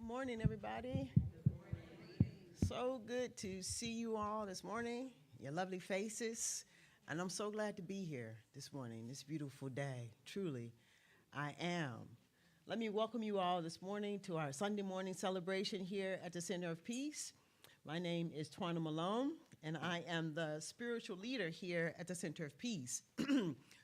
Morning, everybody. So good to see you all this morning, your lovely faces. And I'm so glad to be here this morning, this beautiful day. Truly, I am. Let me welcome you all this morning to our Sunday morning celebration here at the Center of Peace. My name is Twana Malone, and I am the spiritual leader here at the Center of Peace.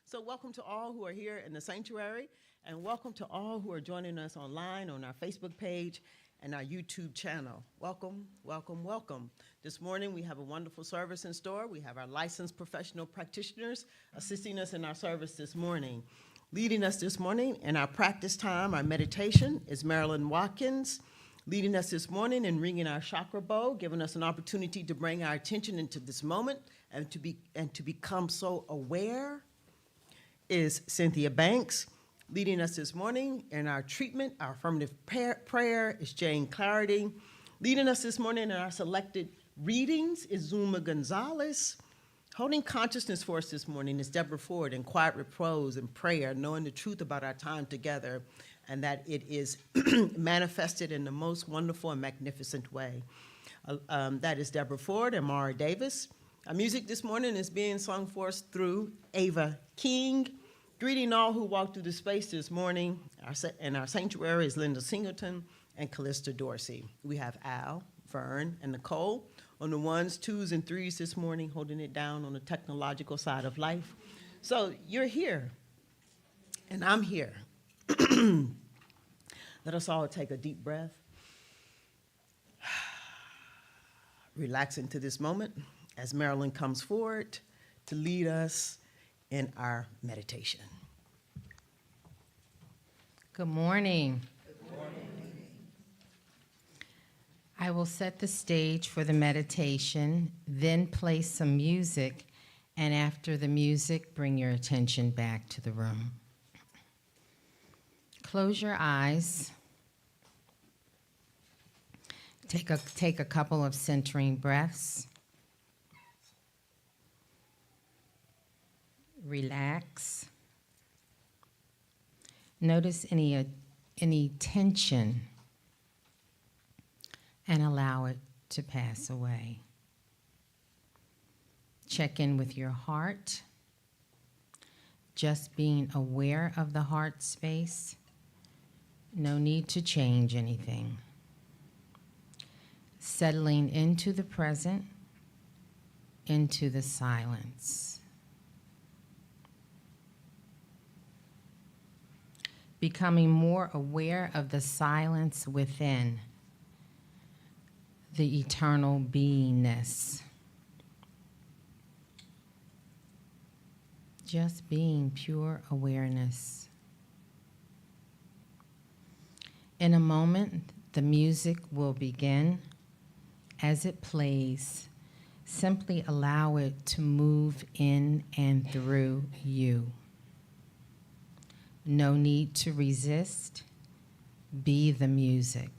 So welcome to all who are here in the sanctuary, and welcome to all who are joining us online on our Facebook page and our YouTube channel. Welcome, welcome, welcome. This morning we have a wonderful service in store. We have our licensed professional practitioners assisting us in our service this morning. Leading us this morning in our practice time, our meditation, is Marilyn Watkins. Leading us this morning in ringing our chakra bow, giving us an opportunity to bring our attention into this moment and to become so aware, is Cynthia Banks. Leading us this morning in our treatment, our affirmative prayer, is Jane Clarity. Leading us this morning in our selected readings is Zuma Gonzalez. Holding consciousness for us this morning is Deborah Ford in quiet repose and prayer, knowing the truth about our time together and that it is manifested in the most wonderful and magnificent way. That is Deborah Ford and Mara Davis. Our music this morning is being sung for us through Ava King. Greeting all who walked through the space this morning. Our sanctuary is Linda Singleton and Callista Dorsey. We have Al, Vern, and Nicole on the ones, twos, and threes this morning, holding it down on the technological side of life. So you're here, and I'm here. Let us all take a deep breath. Relax into this moment as Marilyn comes forward to lead us in our meditation. Good morning. Good morning. I will set the stage for the meditation, then play some music, and after the music, bring your attention back to the room. Close your eyes. Take a couple of centering breaths. Relax. Notice any tension and allow it to pass away. Check in with your heart. Just being aware of the heart space. No need to change anything. Settling into the present, into the silence. Becoming more aware of the silence within, the eternal beingness. Just being pure awareness. In a moment, the music will begin. As it plays, simply allow it to move in and through you. No need to resist. Be the music.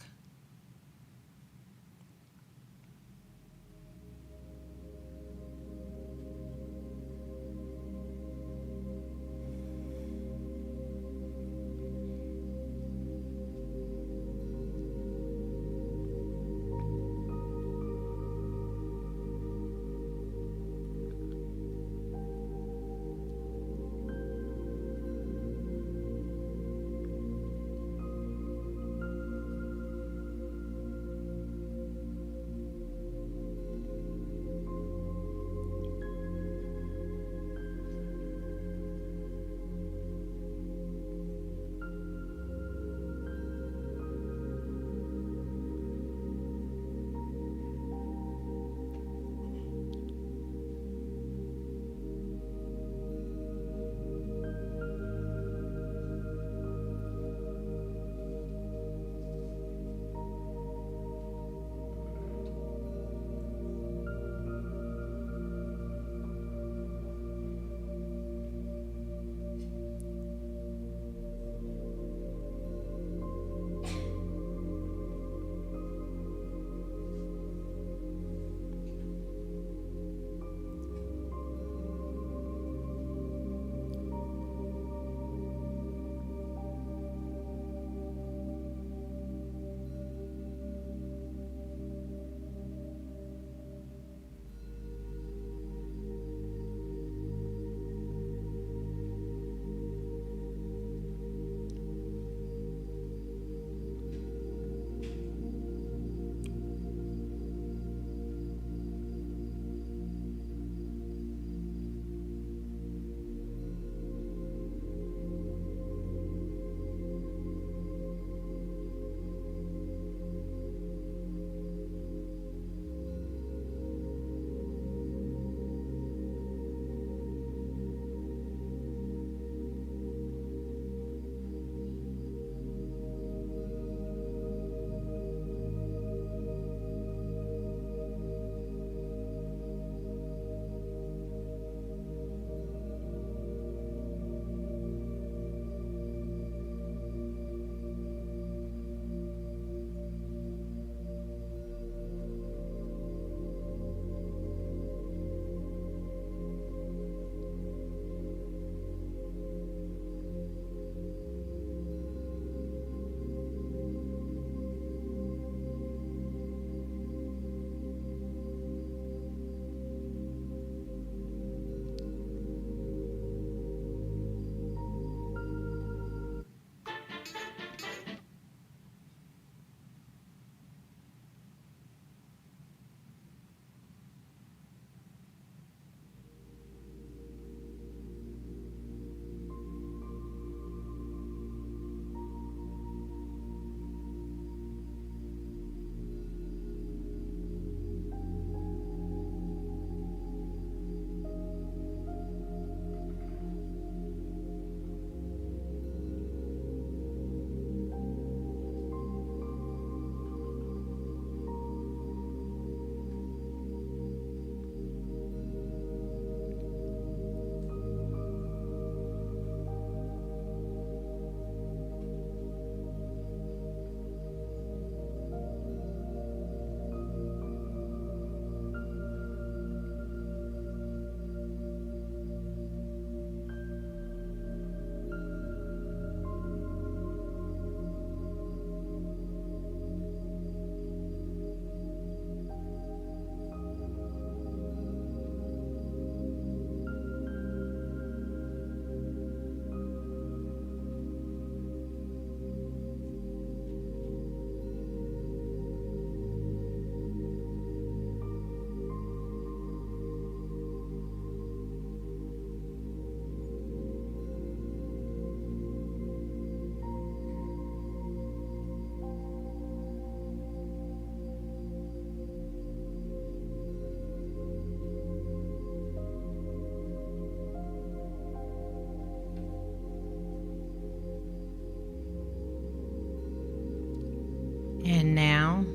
And now,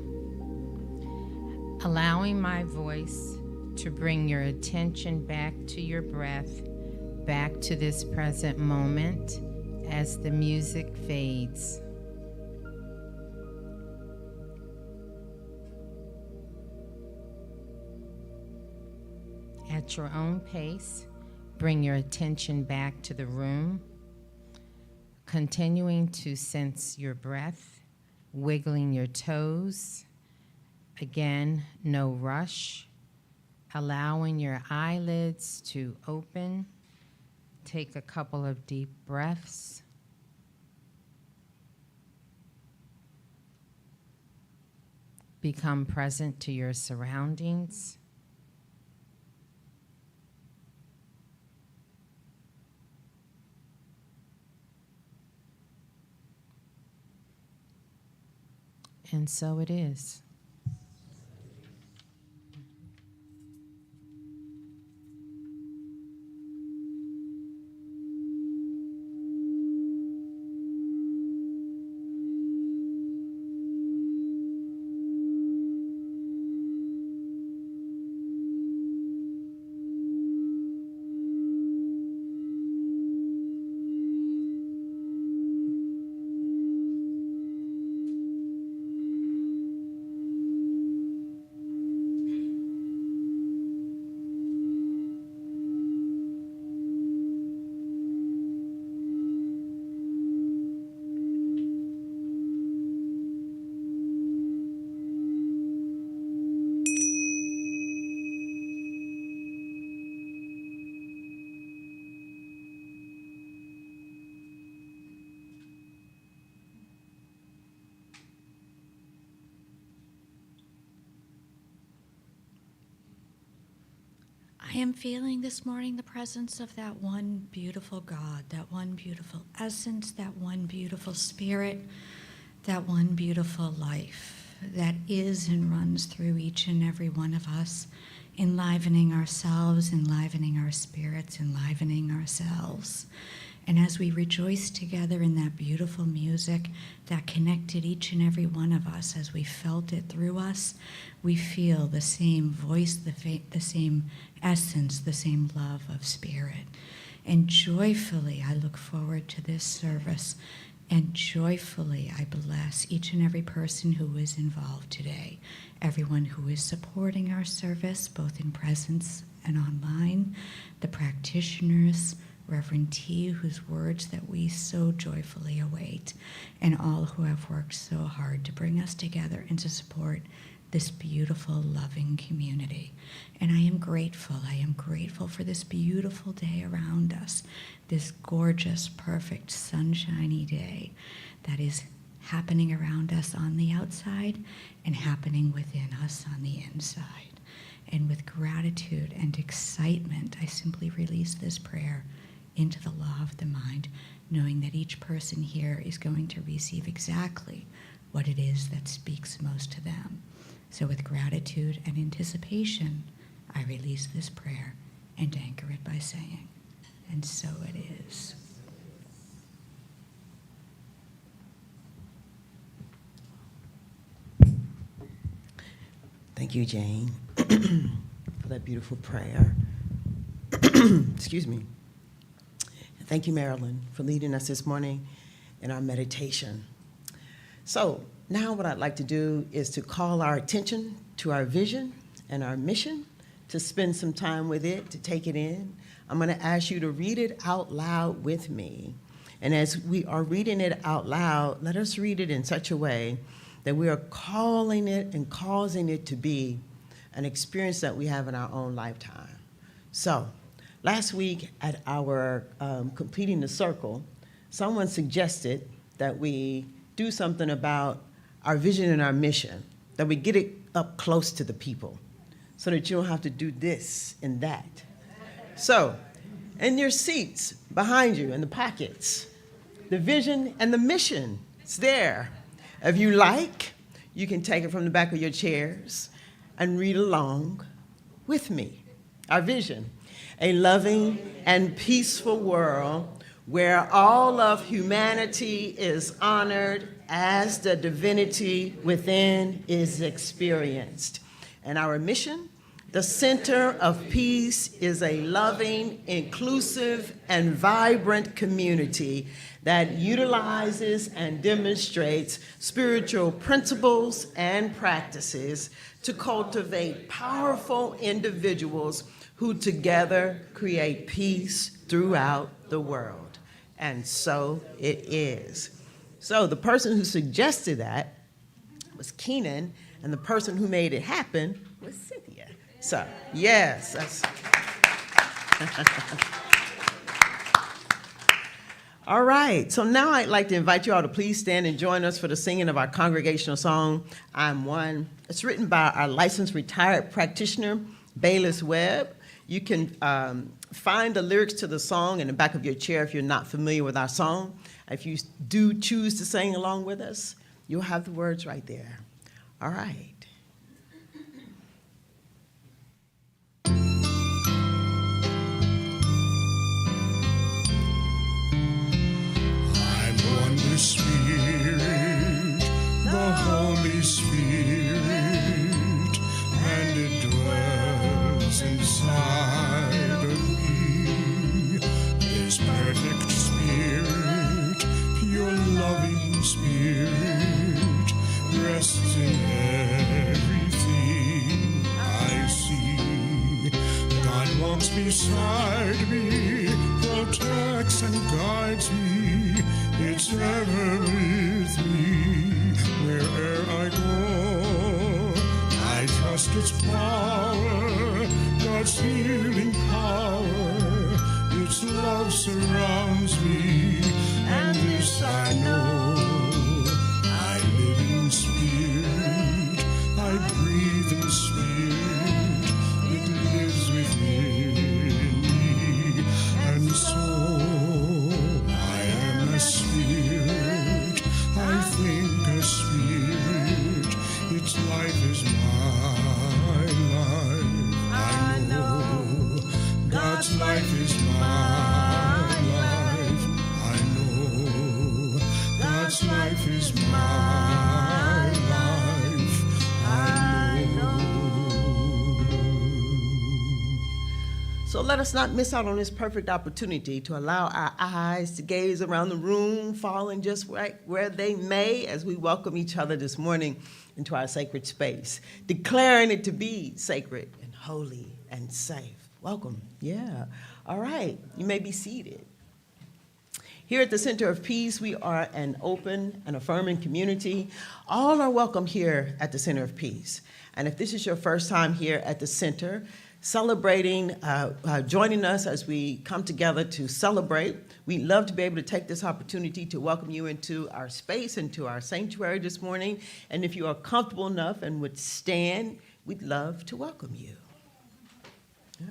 allowing my voice to bring your attention back to your breath, back to this present moment as the music fades. At your own pace, bring your attention back to the room, continuing to sense your breath, wiggling your toes. Again, no rush, allowing your eyelids to open. Take a couple of deep breaths. Become present to your surroundings. And so it is. I am feeling this morning the presence of that one beautiful God, that one beautiful essence, that one beautiful spirit, that one beautiful life that is and runs through each and every one of us, enlivening ourselves, enlivening our spirits, enlivening ourselves. And as we rejoice together in that beautiful music that connected each and every one of us, as we felt it through us, we feel the same voice, the same essence, the same love of spirit. And joyfully, I look forward to this service. And joyfully, I bless each and every person who is involved today, everyone who is supporting our service, both in presence and online, the practitioners, Reverend T, whose words that we so joyfully await, and all who have worked so hard to bring us together and to support this beautiful, loving community. And I am grateful. I am grateful for this beautiful day around us, this gorgeous, perfect, sunshiny day that is happening around us on the outside and happening within us on the inside. And with gratitude and excitement, I simply release this prayer into the law of the mind, knowing that each person here is going to receive exactly what it is that speaks most to them. So with gratitude and anticipation, I release this prayer and anchor it by saying, and so it is. Thank you, Jane, for that beautiful prayer. Excuse me. Thank you, Marilyn, for leading us this morning in our meditation. So now what I'd like to do is to call our attention to our vision and our mission, to spend some time with it, to take it in. I'm going to ask you to read it out loud with me. And as we are reading it out loud, let us read it in such a way that we are calling it and causing it to be an experience that we have in our own lifetime. So last week at our Completing the Circle, someone suggested that we do something about our vision and our mission, that we get it up close to the people so that you don't have to do this and that. So in your seats behind you, in the pockets, the vision and the mission, it's there. If you like, you can take it from the back of your chairs and read along with me. Our vision: a loving and peaceful world where all of humanity is honored as the divinity within is experienced. And our mission, the Center of Peace, is a loving, inclusive, and vibrant community that utilizes and demonstrates spiritual principles and practices to cultivate powerful individuals who together create peace throughout the world. And so it is. So the person who suggested that was Keenan, and the person who made it happen was Cynthia. So, yes, that's... All right, so now I'd like to invite you all to please stand and join us for the singing of our congregational song, I'm One. It's written by our licensed retired practitioner, Bayless Webb. You can find the lyrics to the song in the back of your chair if you're not familiar with our song. If you do choose to sing along with us, you'll have the words right there. All right. Spirit, the Holy Spirit, and it dwells inside of me. This perfect Spirit, pure loving Spirit, rests in everything I see. God walks beside me, protects and guides me. It's ever with me, where'er I go. I trust its power, God's healing power. Its love surrounds me, and this I know. I live in spirit, I breathe in spirit. It lives within me, and so Spirit, I think a spirit, its life is my life. I know God's life is my life. I know God's life is my life. I know. So let us not miss out on this perfect opportunity to allow our eyes to gaze around the room, falling just right where they may, as we welcome each other this morning into our sacred space, declaring it to be sacred and holy and safe. Welcome. Yeah. All right. You may be seated. Here at the Center of Peace, we are an open and affirming community. All are welcome here at the Center of Peace. And if this is your first time here at the Center, celebrating, joining us as we come together to celebrate. We'd love to be able to take this opportunity to welcome you into our space, into our sanctuary this morning. And if you are comfortable enough and would stand, we'd love to welcome you. Yeah.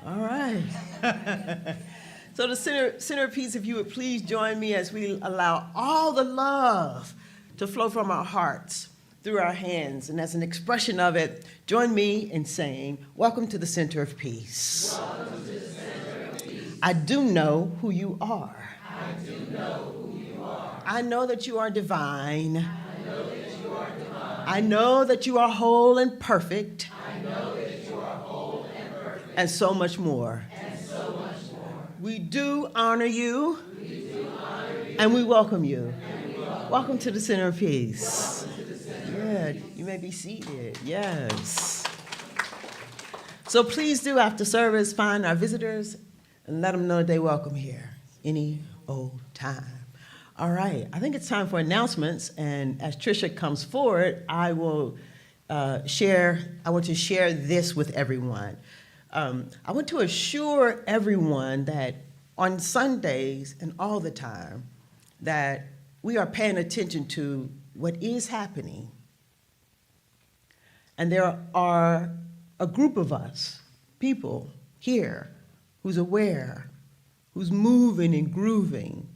All right. So the Center of Peace, if you would please join me as we allow all the love to flow from our hearts through our hands. And as an expression of it, join me in saying, welcome to the Center of Peace. Welcome to the Center of Peace. I do know who you are. I do know who you are. I know that you are divine. I know that you are divine. I know that you are whole and perfect. I know that you are whole and perfect. And so much more. And so much more. We do honor you. We do honor you. And we welcome you. And we welcome. Welcome to the Center of Peace. Yeah, you may be seated. Yes. So please do, after service, find our visitors and let them know that they're welcome here any old time. All right. I think it's time for announcements. And as Tricia comes forward, I want to share this with everyone. I want to assure everyone that on Sundays and all the time that we are paying attention to what is happening. And there are a group of us, people here, who's aware, who's moving and grooving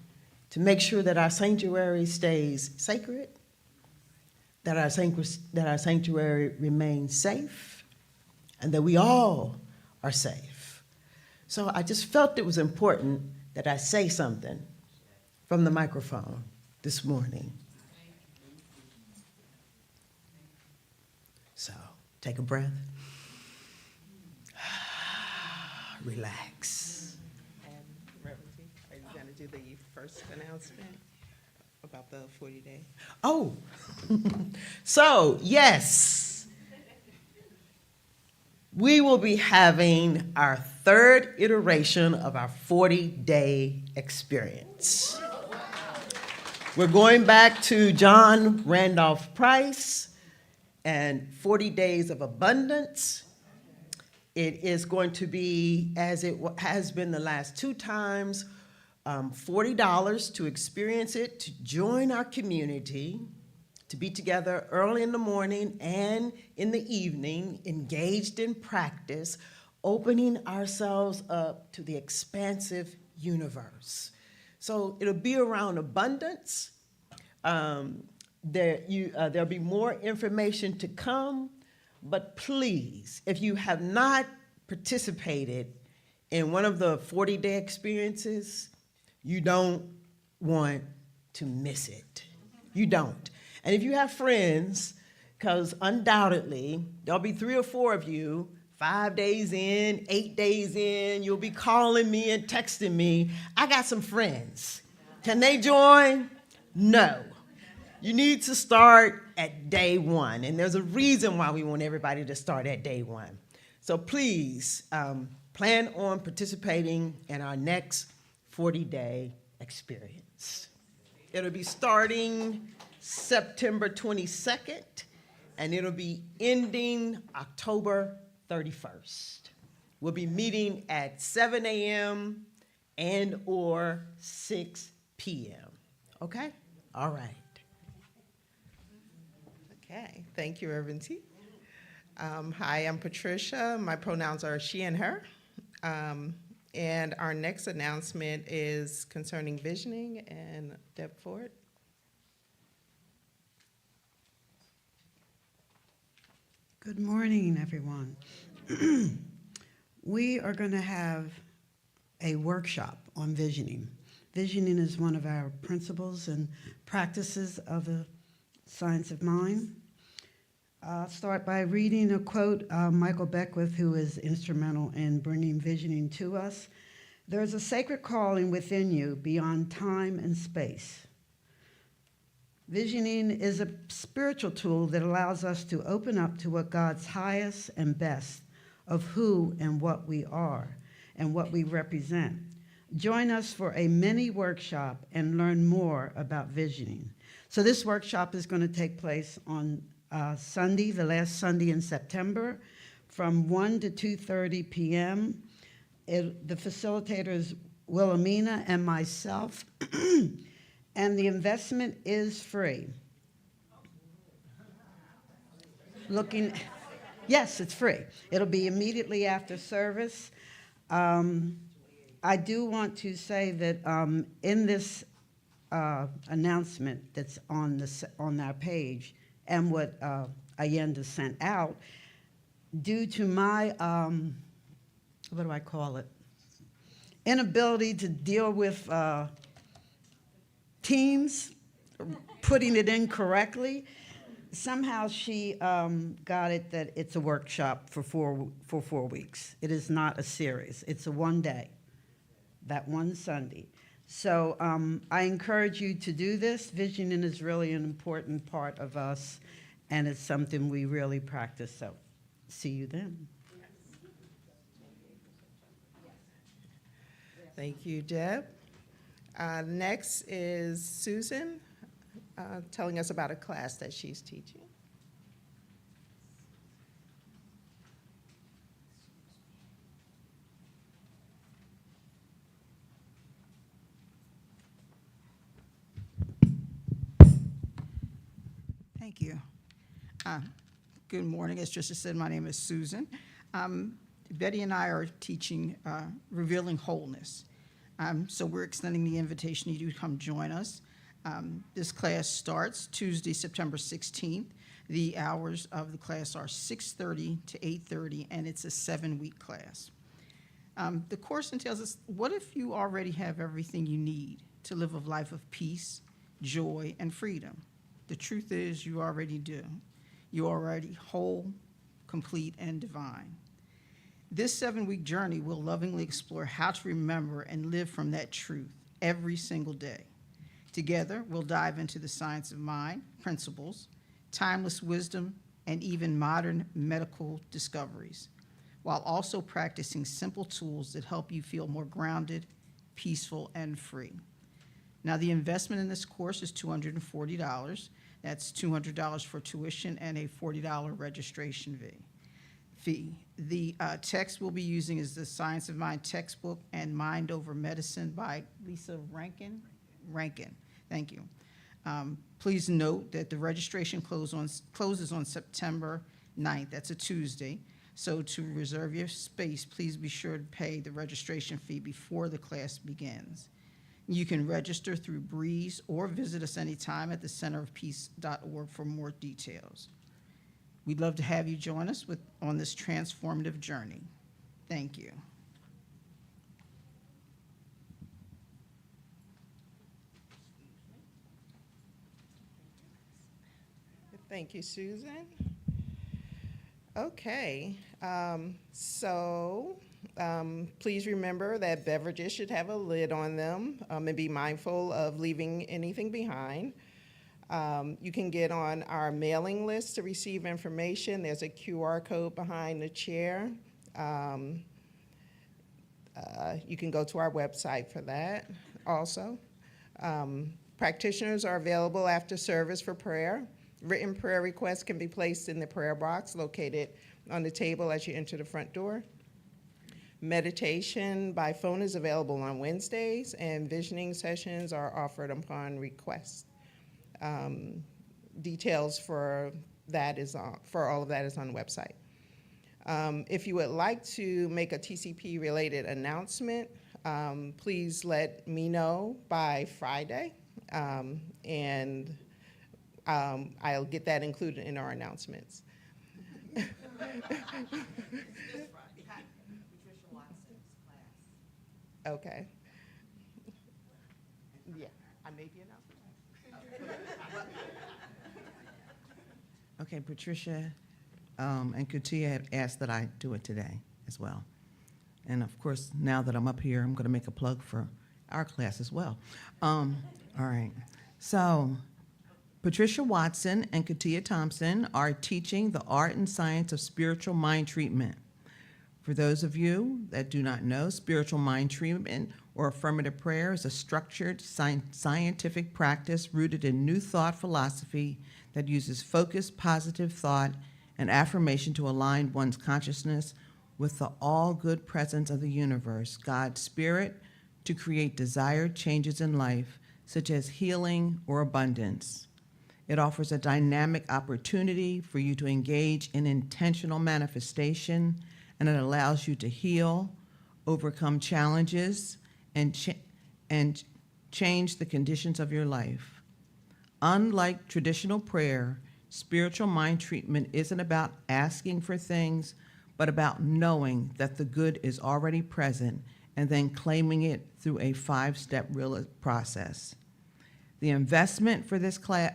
to make sure that our sanctuary stays sacred, that our sanctuary remains safe, and that we all are safe. So I just felt it was important that I say something from the microphone this morning. So take a breath. Relax. And Reverend T, are you going to do the first announcement about the 40-day? Oh, so yes, we will be having our third iteration of our 40-day experience. We're going back to John Randolph Price and 40 Days of Abundance. It is going to be, as it has been the last two times, $40 to experience it, to join our community, to be together early in the morning and in the evening, engaged in practice, opening ourselves up to the expansive universe. So it'll be around abundance. There'll be more information to come, but please, if you have not participated in one of the 40-day experiences, you don't want to miss it. You don't. And if you have friends, because undoubtedly there'll be 3 or 4 of you, 5 days in, 8 days in, you'll be calling me and texting me, I got some friends. Can they join? No. You need to start at day 1, and there's a reason why we want everybody to start at day 1. So please plan on participating in our next 40-day experience. It'll be starting September 22nd, and it'll be ending October 31st. We'll be meeting at 7 a.m. and or 6 p.m. Okay? All right. Okay, thank you, Reverend T. Hi, I'm Patricia. My pronouns are she and her. And our next announcement is concerning visioning, and Deb Ford. Good morning, everyone. We are going to have a workshop on visioning. Visioning is one of our principles and practices of the science of mind. I'll start by reading a quote, Michael Beckwith, who is instrumental in bringing visioning to us. There is a sacred calling within you beyond time and space. Visioning is a spiritual tool that allows us to open up to what God's highest and best of who and what we are and what we represent. Join us for a mini workshop and learn more about visioning. So this workshop is going to take place on Sunday, the last Sunday in September, from 1 to 2:30 p.m. The facilitator is Wilhelmina and myself, and the investment is free. Yes, it's free. It'll be immediately after service. I do want to say that in this announcement that's on our page and what Allende sent out, due to my, what do I call it, inability to deal with teams, putting it in correctly, somehow she got it that it's a workshop for 4 weeks. It is not a series. It's a one day, that one Sunday. So I encourage you to do this. Visioning is really an important part of us, and it's something we really practice. So see you then. Thank you, Deb. Next is Susan telling us about a class that she's teaching. Thank you. Good morning. As Tricia said, my name is Susan. Betty and I are teaching Revealing Wholeness. So we're extending the invitation to you to come join us. This class starts Tuesday, September 16th. The hours of the class are 6:30 to 8:30, and it's a 7-week class. The course entails this: what if you already have everything you need to live a life of peace, joy, and freedom? The truth is, you already do. You're already whole, complete, and divine. This 7-week journey will lovingly explore how to remember and live from that truth every single day. Together, we'll dive into the science of mind, principles, timeless wisdom, and even modern medical discoveries, while also practicing simple tools that help you feel more grounded, peaceful, and free. Now, the investment in this course is $240. That's $200 for tuition and a $40 registration fee. The text we'll be using is the Science of Mind textbook and Mind Over Medicine by Lisa Rankin. Thank you. Please note that the registration closes on September 9th. That's a Tuesday. So to reserve your space, please be sure to pay the registration fee before the class begins. You can register through Breeze or visit us anytime at thecenterofpeace.org for more details. We'd love to have you join us on this transformative journey. Thank you. Thank you, Susan. Okay, please remember that beverages should have a lid on them, and be mindful of leaving anything behind. You can get on our mailing list to receive information. There's a QR code behind the chair. You can go to our website for that also. Practitioners are available after service for prayer. Written prayer requests can be placed in the prayer box located on the table as you enter the front door. Meditation by phone is available on Wednesdays, and visioning sessions are offered upon request. Details for all of that is on the website. If you would like to make a TCP related announcement, please let me know by Friday, and I'll get that included in our announcements. Okay. Yeah, I made the announcement. Okay, Patricia and Katia had asked that I do it today as well. And of course, now that I'm up here, I'm going to make a plug for our class as well. All right. So, Patricia Watson and Katia Thompson are teaching the art and science of spiritual mind treatment. For those of you that do not know, spiritual mind treatment or affirmative prayer is a structured scientific practice rooted in New Thought philosophy that uses focused, positive thought and affirmation to align one's consciousness with the all-good presence of the universe, God's spirit, to create desired changes in life, such as healing or abundance. It offers a dynamic opportunity for you to engage in intentional manifestation, and it allows you to heal, overcome challenges, and change the conditions of your life. Unlike traditional prayer, spiritual mind treatment isn't about asking for things, but about knowing that the good is already present and then claiming it through a 5-step process. The investment for this class,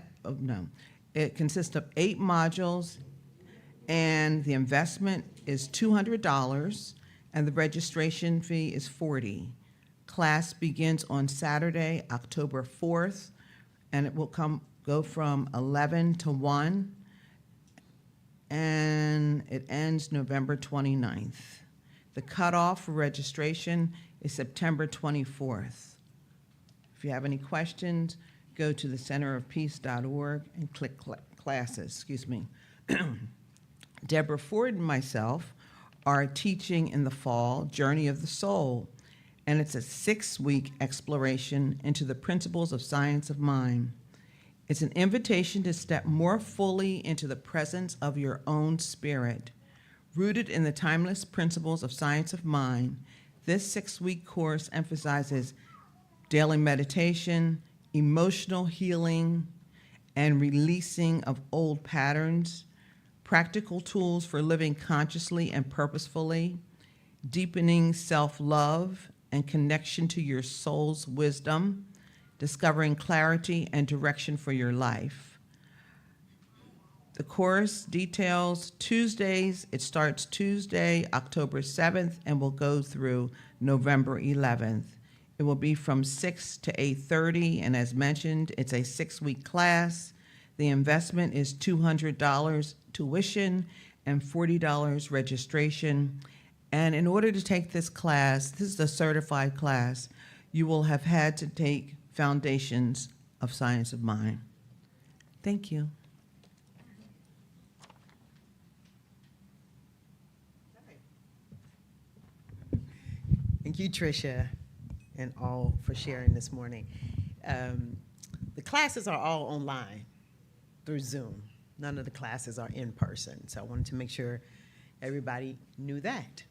it consists of 8 modules, and the investment is $200, and the registration fee is $40. Class begins on Saturday, October 4th, and it will go from 11 to 1, and it ends November 29th. The cutoff for registration is September 24th. If you have any questions, go to thecenterofpeace.org and click classes. Deborah Ford and myself are teaching in the fall Journey of the Soul, and it's a 6-week exploration into the principles of science of mind. It's an invitation to step more fully into the presence of your own spirit. Rooted in the timeless principles of science of mind, this 6-week course emphasizes daily meditation, emotional healing, and releasing of old patterns, practical tools for living consciously and purposefully, deepening self-love and connection to your soul's wisdom, discovering clarity and direction for your life. The course details Tuesdays. It starts Tuesday, October 7th, and will go through November 11th. It will be from 6 to 8:30, and as mentioned, it's a 6-week class. The investment is $200 tuition and $40 registration. And in order to take this class, this is a certified class, you will have had to take Foundations of Science of Mind. Thank you. Thank you, Tricia, and all for sharing this morning. The classes are all online through Zoom. None of the classes are in person, so I wanted to make sure everybody knew that.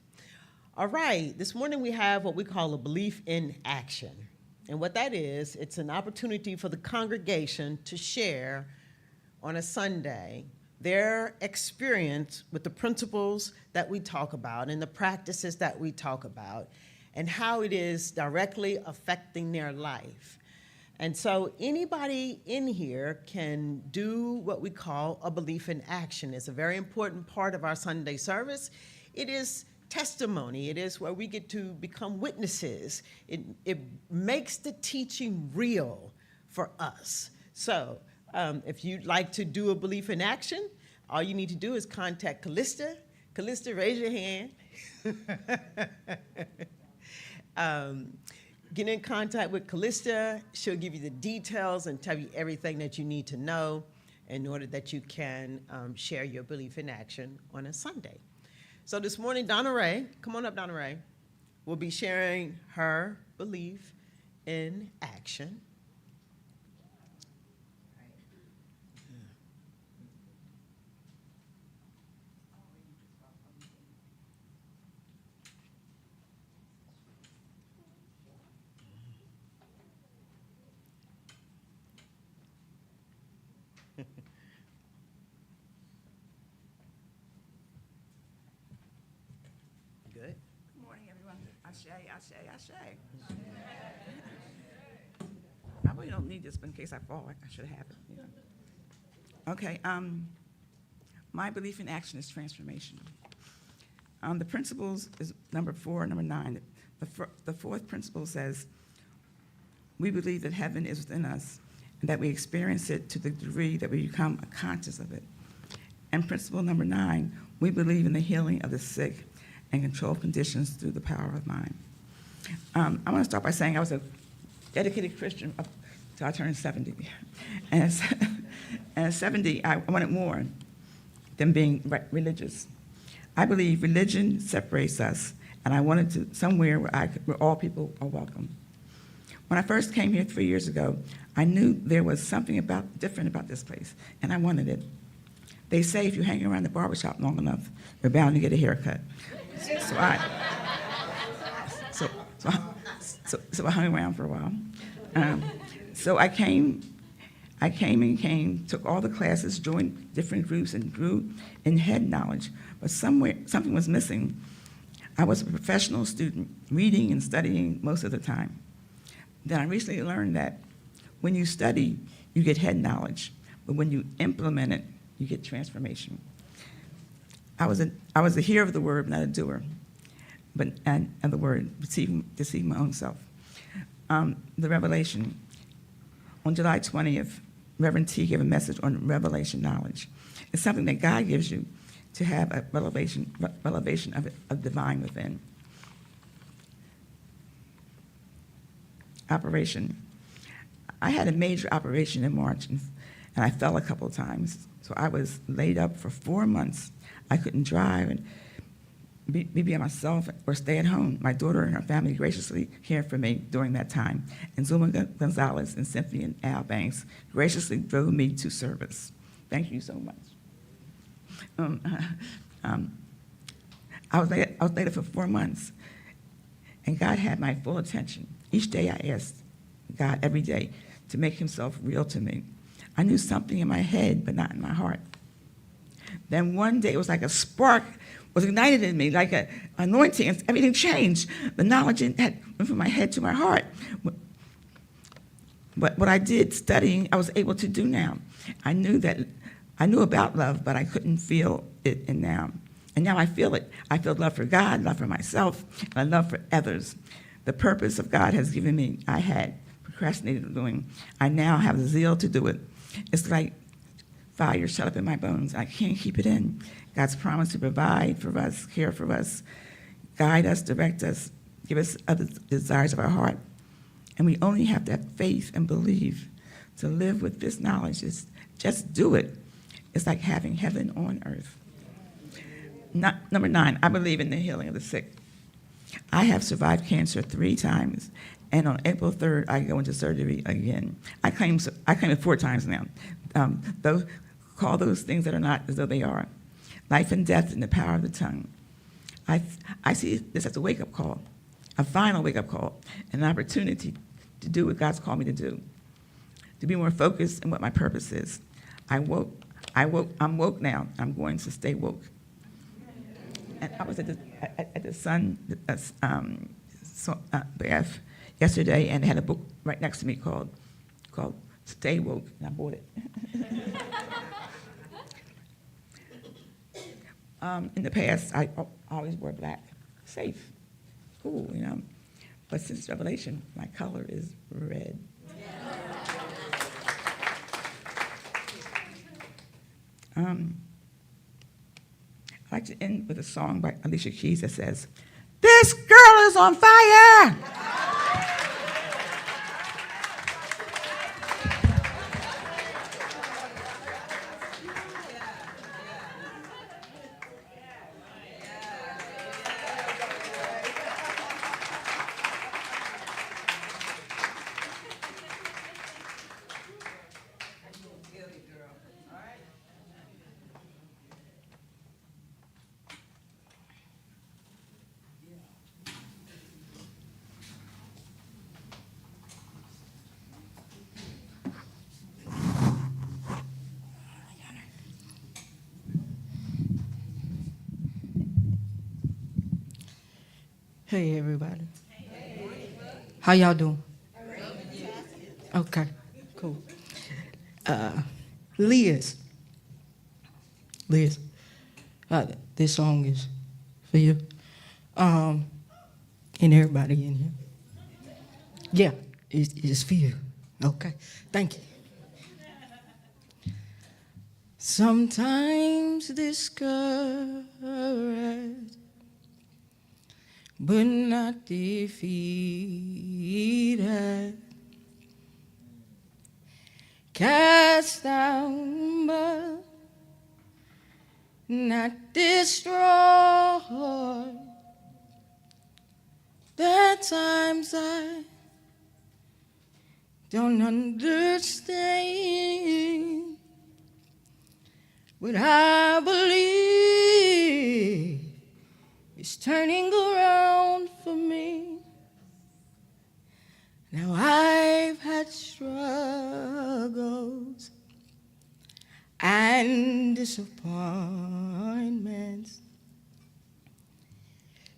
All right, this morning we have what we call a belief in action. And what that is, it's an opportunity for the congregation to share on a Sunday their experience with the principles that we talk about and the practices that we talk about and how it is directly affecting their life. And so anybody in here can do what we call a belief in action. It's a very important part of our Sunday service. It is testimony. It is where we get to become witnesses. It makes the teaching real for us. So if you'd like to do a belief in action, all you need to do is contact Callista. Callista, raise your hand. Get in contact with Callista. She'll give you the details and tell you everything that you need to know in order that you can share your belief in action on a Sunday. So this morning, Donna Ray, come on up, Donna Ray, will be sharing her belief in action. Good. Good morning, everyone. Ashe, ashe, ashe. I really don't need this, but in case I fall, I should have it. Yeah. Okay. My belief in action is transformational. The principles is number 4, number 9. The fourth principle says, we believe that heaven is within us and that we experience it to the degree that we become conscious of it. And principle number 9, we believe in the healing of the sick and control conditions through the power of mind. I want to start by saying I was a dedicated Christian until I turned 70. And at 70, I wanted more than being religious. I believe religion separates us, and I wanted to somewhere where all people are welcome. When I first came here 3 years ago, I knew there was something different about this place, and I wanted it. They say if you hang around the barbershop long enough, you're bound to get a haircut. So I hung around for a while. So I came, took all the classes, joined different groups, and grew in head knowledge. But something was missing. I was a professional student, reading and studying most of the time. Then I recently learned that when you study, you get head knowledge, but when you implement it, you get transformation. I was a hearer of the word, not a doer, and the word, deceiving my own self. The revelation. On July 20th, Reverend T gave a message on revelation knowledge. It's something that God gives you to have a revelation of divine within. Operation. I had a major operation in March, and I fell a couple of times. So I was laid up for 4 months. I couldn't drive and be by myself or stay at home. My daughter and her family graciously cared for me during that time. And Zuma Gonzalez and Cynthia and Al Banks graciously drove me to service. Thank you so much. I was laid up for 4 months, and God had my full attention. Each day I asked God every day to make himself real to me. I knew something in my head, but not in my heart. Then one day, it was like a spark was ignited in me like an anointing, and everything changed. The knowledge had went from my head to my heart. But what I did studying, I was able to do now. I knew about love, but I couldn't feel it in now. And now I feel it. I feel love for God, love for myself, and love for others. The purpose of God has given me, I had procrastinated on doing. I now have the zeal to do it. It's like fire shut up in my bones. I can't keep it in. God's promise to provide for us, care for us, guide us, direct us, give us other desires of our heart. And we only have to have faith and believe to live with this knowledge. Just do it. It's like having heaven on earth. Number 9, I believe in the healing of the sick. I have survived cancer 3 times, and on April 3rd, I go into surgery again. I claim it 4 times now. Call those things that are not as though they are. Life and death in the power of the tongue. I see this as a wake-up call, a final wake-up call, an opportunity to do what God's called me to do, to be more focused on what my purpose is. I'm woke now. I'm going to stay woke. And I was at the Sun bath yesterday, and they had a book right next to me called Stay Woke, and I bought it. In the past, I always wore black, safe, cool, you know. But since Revelation, my color is red. I'd like to end with a song by Alicia Keys that says, "This girl is on fire." Hey, everybody. How y'all doing? Okay, cool. Liz, this song is for you, and everybody in here. Yeah, it's for you. Okay, thank you. Sometimes discouraged, but not defeated. Cast down, but not destroyed. There are times I don't understand, but I believe it's turning around for me. Now I've had struggles and disappointments.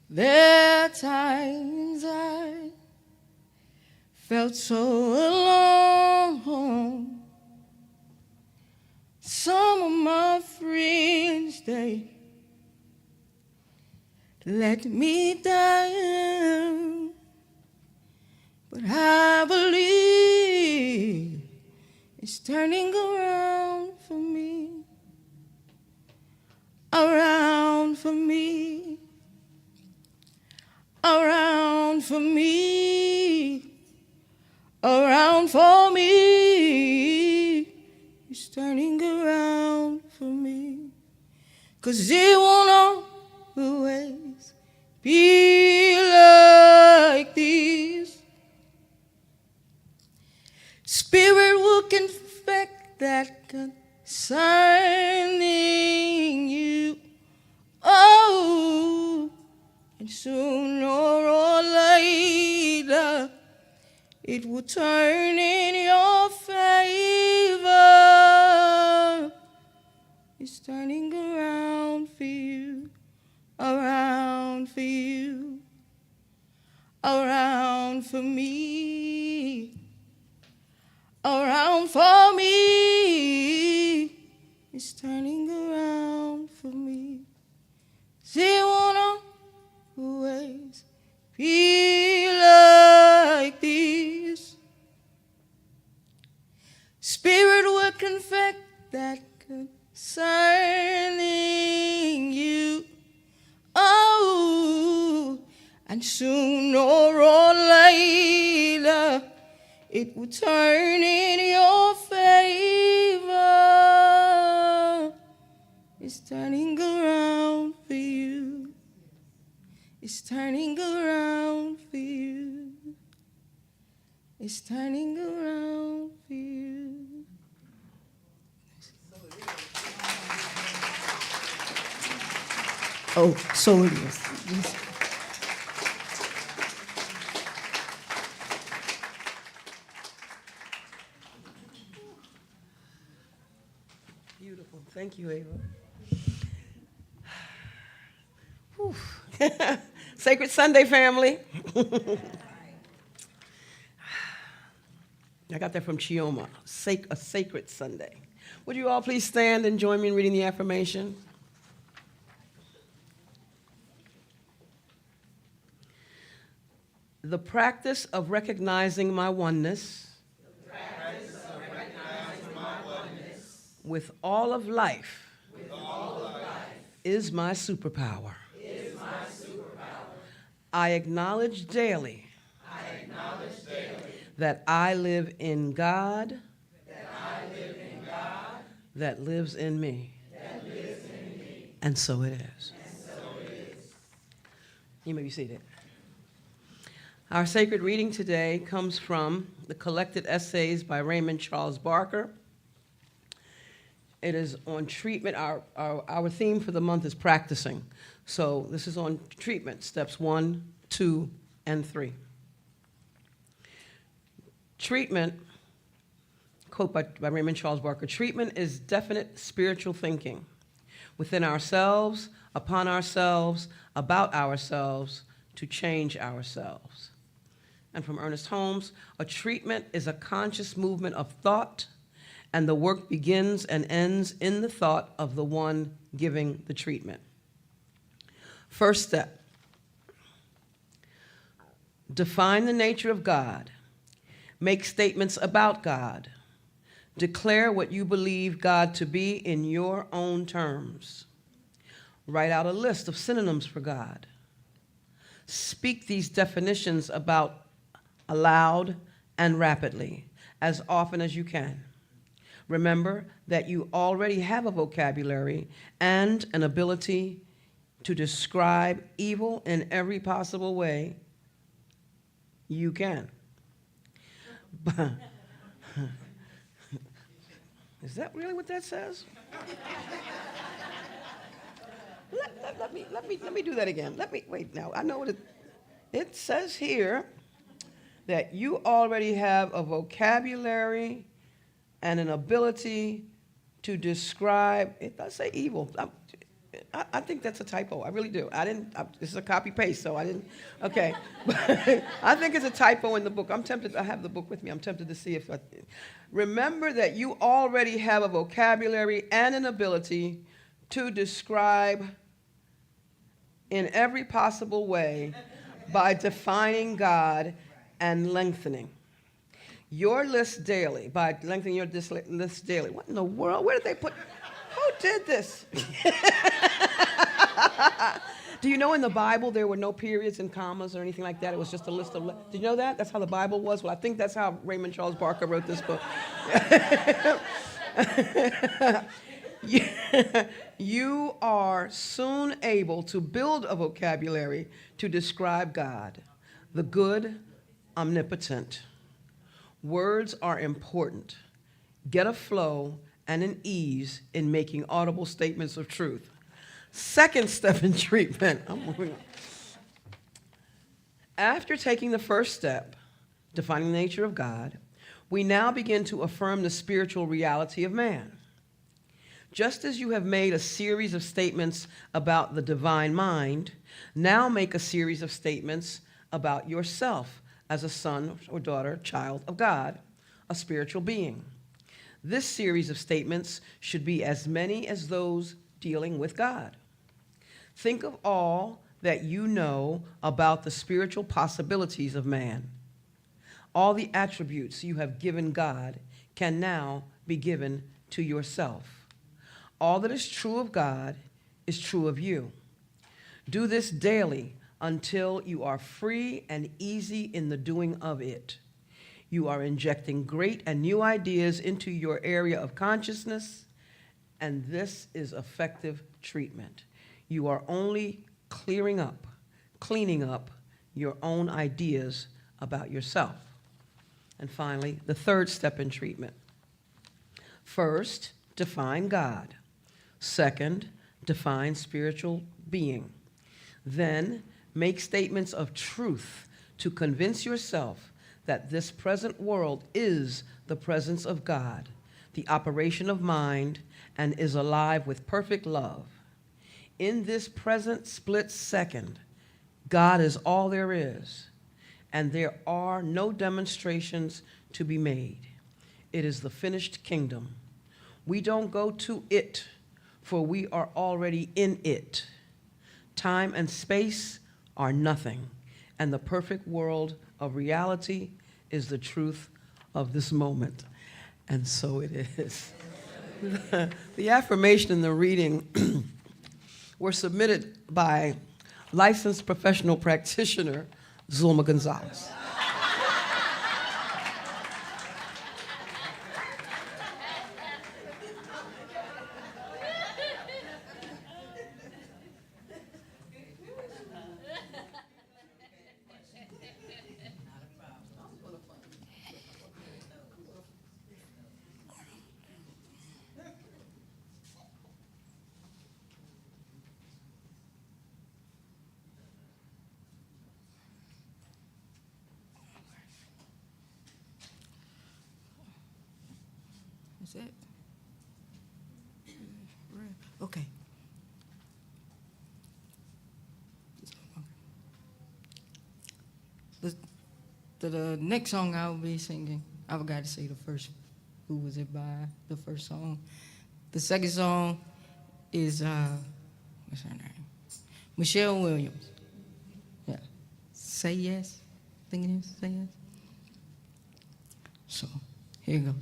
There are times I felt so alone. Some of my friends, they let me down, but I believe it's turning around for me, around for me, around for me, around for me. It's turning around for me, 'cause it won't always be like this. Spirit will confect that concerning you. Oh, and sooner or later it will turn in your favor. It's turning around for you. around for you, around for me, around for me. It's turning around for me. See, won't always be like this. Spirit will confess that concerning you. Oh, and sooner or later it will turn in your favor. It's turning around for you. It's turning around for you. It's turning around for you. Oh, so it is. Yes. Beautiful. Thank you, Ava. Whew. Sacred Sunday, family. I got that from Chioma, a sacred Sunday. Would you all please stand and join me in reading the affirmation? The practice of recognizing my oneness, with all of life, is my superpower. I acknowledge daily that I live in God, that lives in me. And so it is. You may be seated. Our sacred reading today comes from the collected essays by Raymond Charles Barker. It is on treatment. Our theme for the month is practicing. So this is on treatment, steps 1, 2, and 3. Treatment, quote by Raymond Charles Barker, treatment is definite spiritual thinking within ourselves, upon ourselves, about ourselves, to change ourselves. And from Ernest Holmes, a treatment is a conscious movement of thought, and the work begins and ends in the thought of the one giving the treatment. First step, define the nature of God. Make statements about God. Declare what you believe God to be in your own terms. Write out a list of synonyms for God. Speak these definitions aloud and rapidly, as often as you can. Remember that you already have a vocabulary and an ability to describe evil in every possible way you can. Is that really what that says? Let me do that again. Wait now. I know what it says here, that you already have a vocabulary and an ability to describe, it does say evil. I think that's a typo. I really do. This is a copy paste, so I didn't, okay. I think it's a typo in the book. I'm tempted, I have the book with me. I'm tempted to see if remember that you already have a vocabulary and an ability to describe in every possible way by defining God and lengthening your list daily, by lengthening your list daily. What in the world? Where did they put? Who did this? Do you know in the Bible there were no periods and commas or anything like that? It was just a list of. Did you know that? That's how the Bible was? Well, I think that's how Raymond Charles Barker wrote this book. You are soon able to build a vocabulary to describe God, the good, omnipotent. Words are important. Get a flow and an ease in making audible statements of truth. Second step in treatment. I'm moving on. After taking the first step, defining the nature of God, we now begin to affirm the spiritual reality of man. Just as you have made a series of statements about the divine mind, now make a series of statements about yourself as a son or daughter, child of God, a spiritual being. This series of statements should be as many as those dealing with God. Think of all that you know about the spiritual possibilities of man. All the attributes you have given God can now be given to yourself. All that is true of God is true of you. Do this daily until you are free and easy in the doing of it. You are injecting great and new ideas into your area of consciousness, and this is effective treatment. You are only cleaning up your own ideas about yourself. And finally, the third step in treatment. First, define God. Second, define spiritual being. Then, make statements of truth to convince yourself that this present world is the presence of God, the operation of mind, and is alive with perfect love. In this present split second, God is all there is, and there are no demonstrations to be made. It is the finished kingdom. We don't go to it, for we are already in it. Time and space are nothing, and the perfect world of reality is the truth of this moment. And so it is. The affirmation and the reading were submitted by licensed professional practitioner Zulma Gonzalez. Is it? Okay. The next song I'll be singing, I forgot to say the first, who was it by, the first song. The second song is, what's her name? Michelle Williams. Yeah. Say Yes. I think it is, Say Yes. So, here it goes.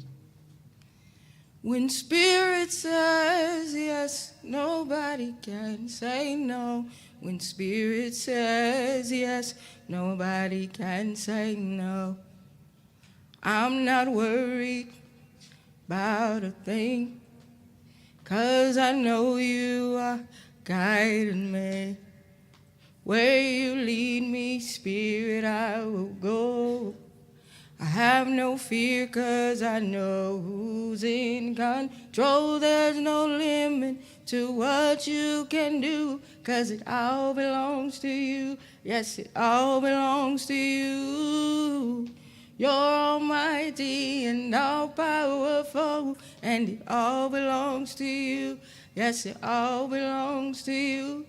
When spirit says yes, nobody can say no. When spirit says yes, nobody can say no. I'm not worried about a thing, 'cause I know you are guiding me. Where you lead me, Spirit, I will go. I have no fear, 'cause I know who's in control. There's no limit to what you can do, 'cause it all belongs to you. Yes, it all belongs to you. You're almighty and all powerful, and it all belongs to you. Yes, it all belongs to you.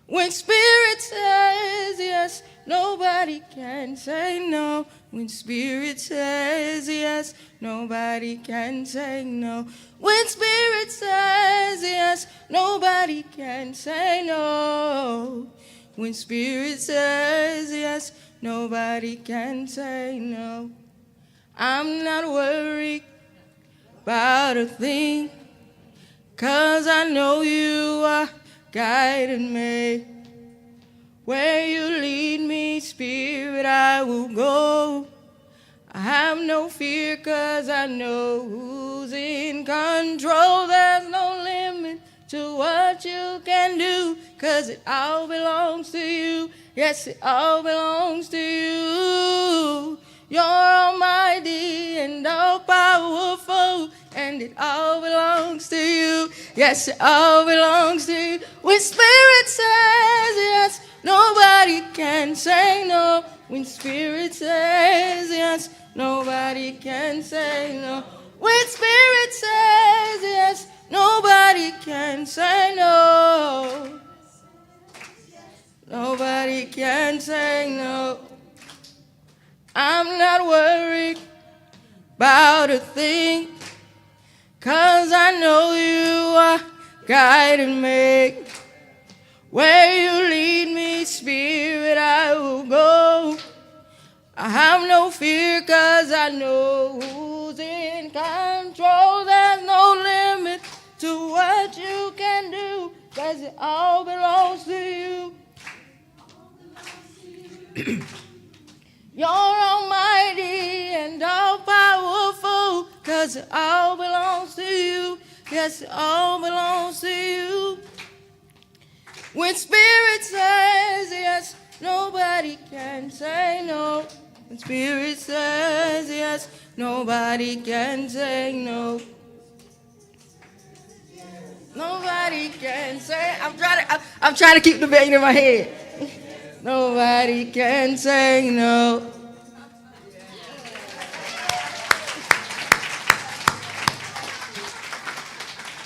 When spirit says yes, nobody can say no. When spirit says yes, nobody can say no. When spirit says yes, nobody can say no. When spirit says yes, nobody can say no. I'm not worried about a thing, 'cause I know you are guiding me. Where you lead me, Spirit, I will go. I have no fear, 'cause I know who's in control. There's no limit to what you can do, 'cause it all belongs to you. Yes, it all belongs to you. You're almighty and all powerful, and it all belongs to you. Yes, it all belongs to you. When spirit says yes, nobody can say no. When spirit says yes, nobody can say no. When spirit says yes, Nobody can say no. Nobody can say no. I'm not worried about a thing, 'cause I know you are guiding me. Where you lead me, Spirit, I will go. I have no fear, 'cause I know who's in control. There's no limit to what you can do, 'cause it all belongs to you. You're almighty and all powerful, 'cause it all belongs to you. Yes, it all belongs to you. When Spirit says yes, nobody can say no. When Spirit says yes, nobody can say no. Nobody can say. I'm trying to keep the bang in my head. Nobody can say no.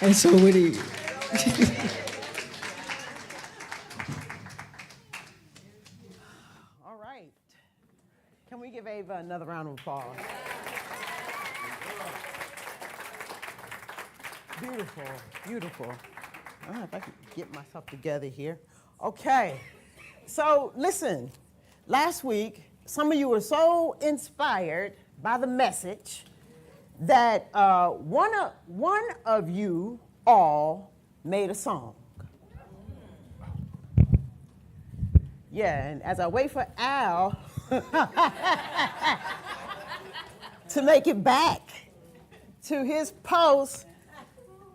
And so it is. All right. Can we give Ava another round of applause? Beautiful, beautiful. I don't know if I can get myself together here. Okay. So listen, last week, some of you were so inspired by the message that one of you all made a song. Yeah, and as I wait for Al to make it back to his post,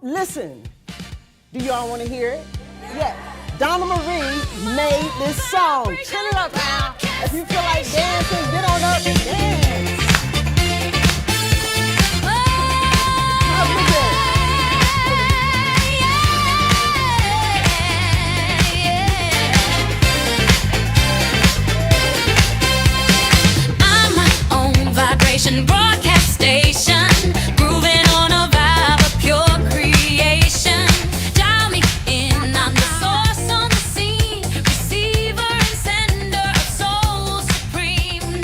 listen, do y'all want to hear it? Yeah. Donna Marie made this song. Turn it up, Al. If you feel like dancing, get on up and dance. How's it going? I'm my own vibration broadcast station, grooving on a vibe of pure creation. Dial me in, I'm the source on the scene, receiver and sender of soul supreme.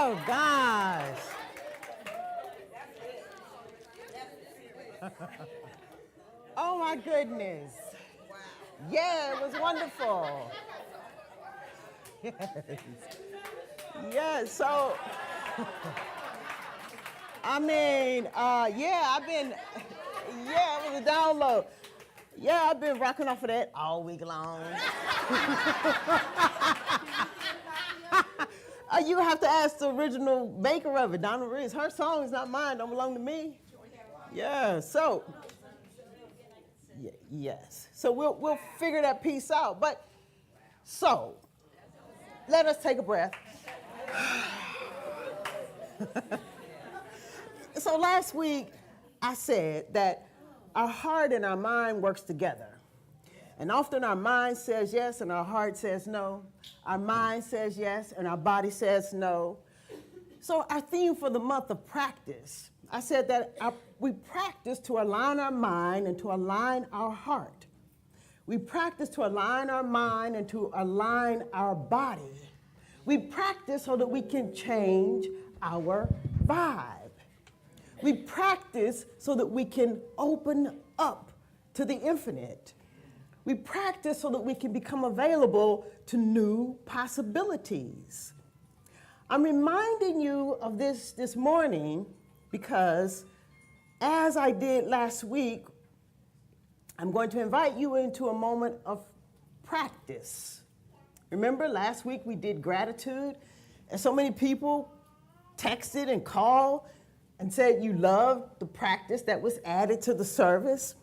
Oh, gosh. Oh, my goodness. Yeah, it was wonderful. Yes. Yeah, so, I mean, yeah, it was a download. Yeah, I've been rocking off of that all week long. You have to ask the original maker of it, Donna Reeves. Her song is not mine, don't belong to me. Yeah, so, yes. So we'll figure that piece out. But, so, let us take a breath. So last week, I said that our heart and our mind works together. And often our mind says yes and our heart says no. Our mind says yes and our body says no. So our theme for the month of practice, I said that we practice to align our mind and to align our heart. We practice to align our mind and to align our body. We practice so that we can change our vibe. We practice so that we can open up to the infinite. We practice so that we can become available to new possibilities. I'm reminding you of this morning because, as I did last week, I'm going to invite you into a moment of practice. Remember, last week we did gratitude, and so many people texted and called and said you loved the practice that was added to the service.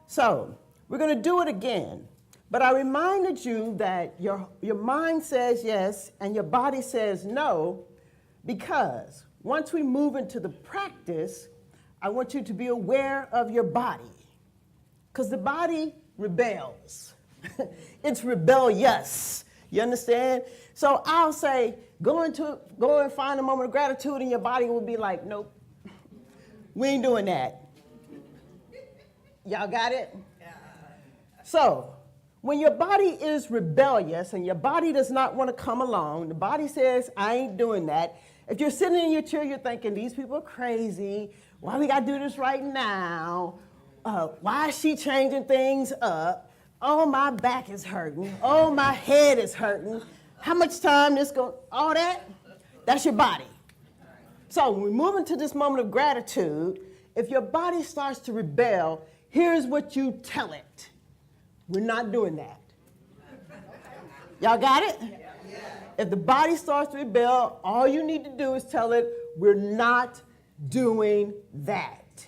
So, we're going to do it again. But I reminded you that your mind says yes and your body says no, because once we move into the practice, I want you to be aware of your body. Because the body rebels. It's rebellious. You understand? So I'll say, go and find a moment of gratitude, and your body will be like, nope, we ain't doing that. Y'all got it? So, when your body is rebellious and your body does not want to come along, the body says, I ain't doing that. If you're sitting in your chair, you're thinking, these people are crazy. Why we got to do this right now? Why is she changing things up? Oh, my back is hurting. Oh, my head is hurting. How much time this going? All that? That's your body. So when we move into this moment of gratitude, if your body starts to rebel, here's what you tell it. We're not doing that. Y'all got it? If the body starts to rebel, all you need to do is tell it, we're not doing that.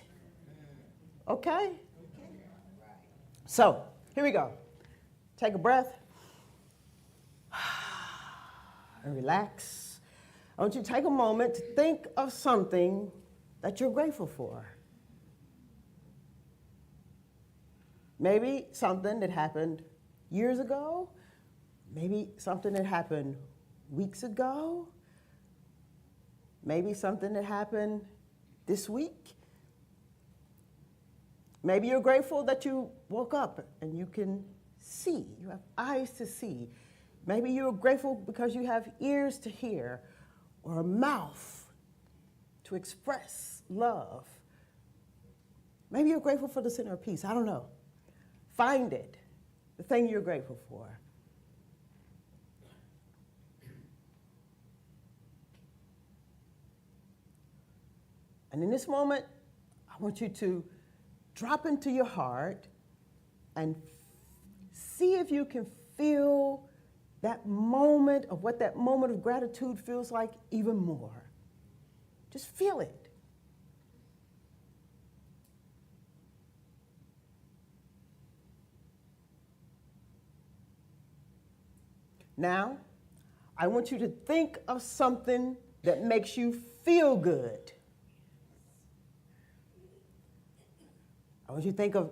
Okay? So, here we go. Take a breath. And relax. I want you to take a moment to think of something that you're grateful for. Maybe something that happened years ago. Maybe something that happened weeks ago. Maybe something that happened this week. Maybe you're grateful that you woke up and you can see. You have eyes to see. Maybe you're grateful because you have ears to hear or a mouth to express love. Maybe you're grateful for the center of peace. I don't know. Find it, the thing you're grateful for. And in this moment, I want you to drop into your heart and see if you can feel that moment of what that moment of gratitude feels like even more. Just feel it. Now, I want you to think of something that makes you feel good. I want you to think of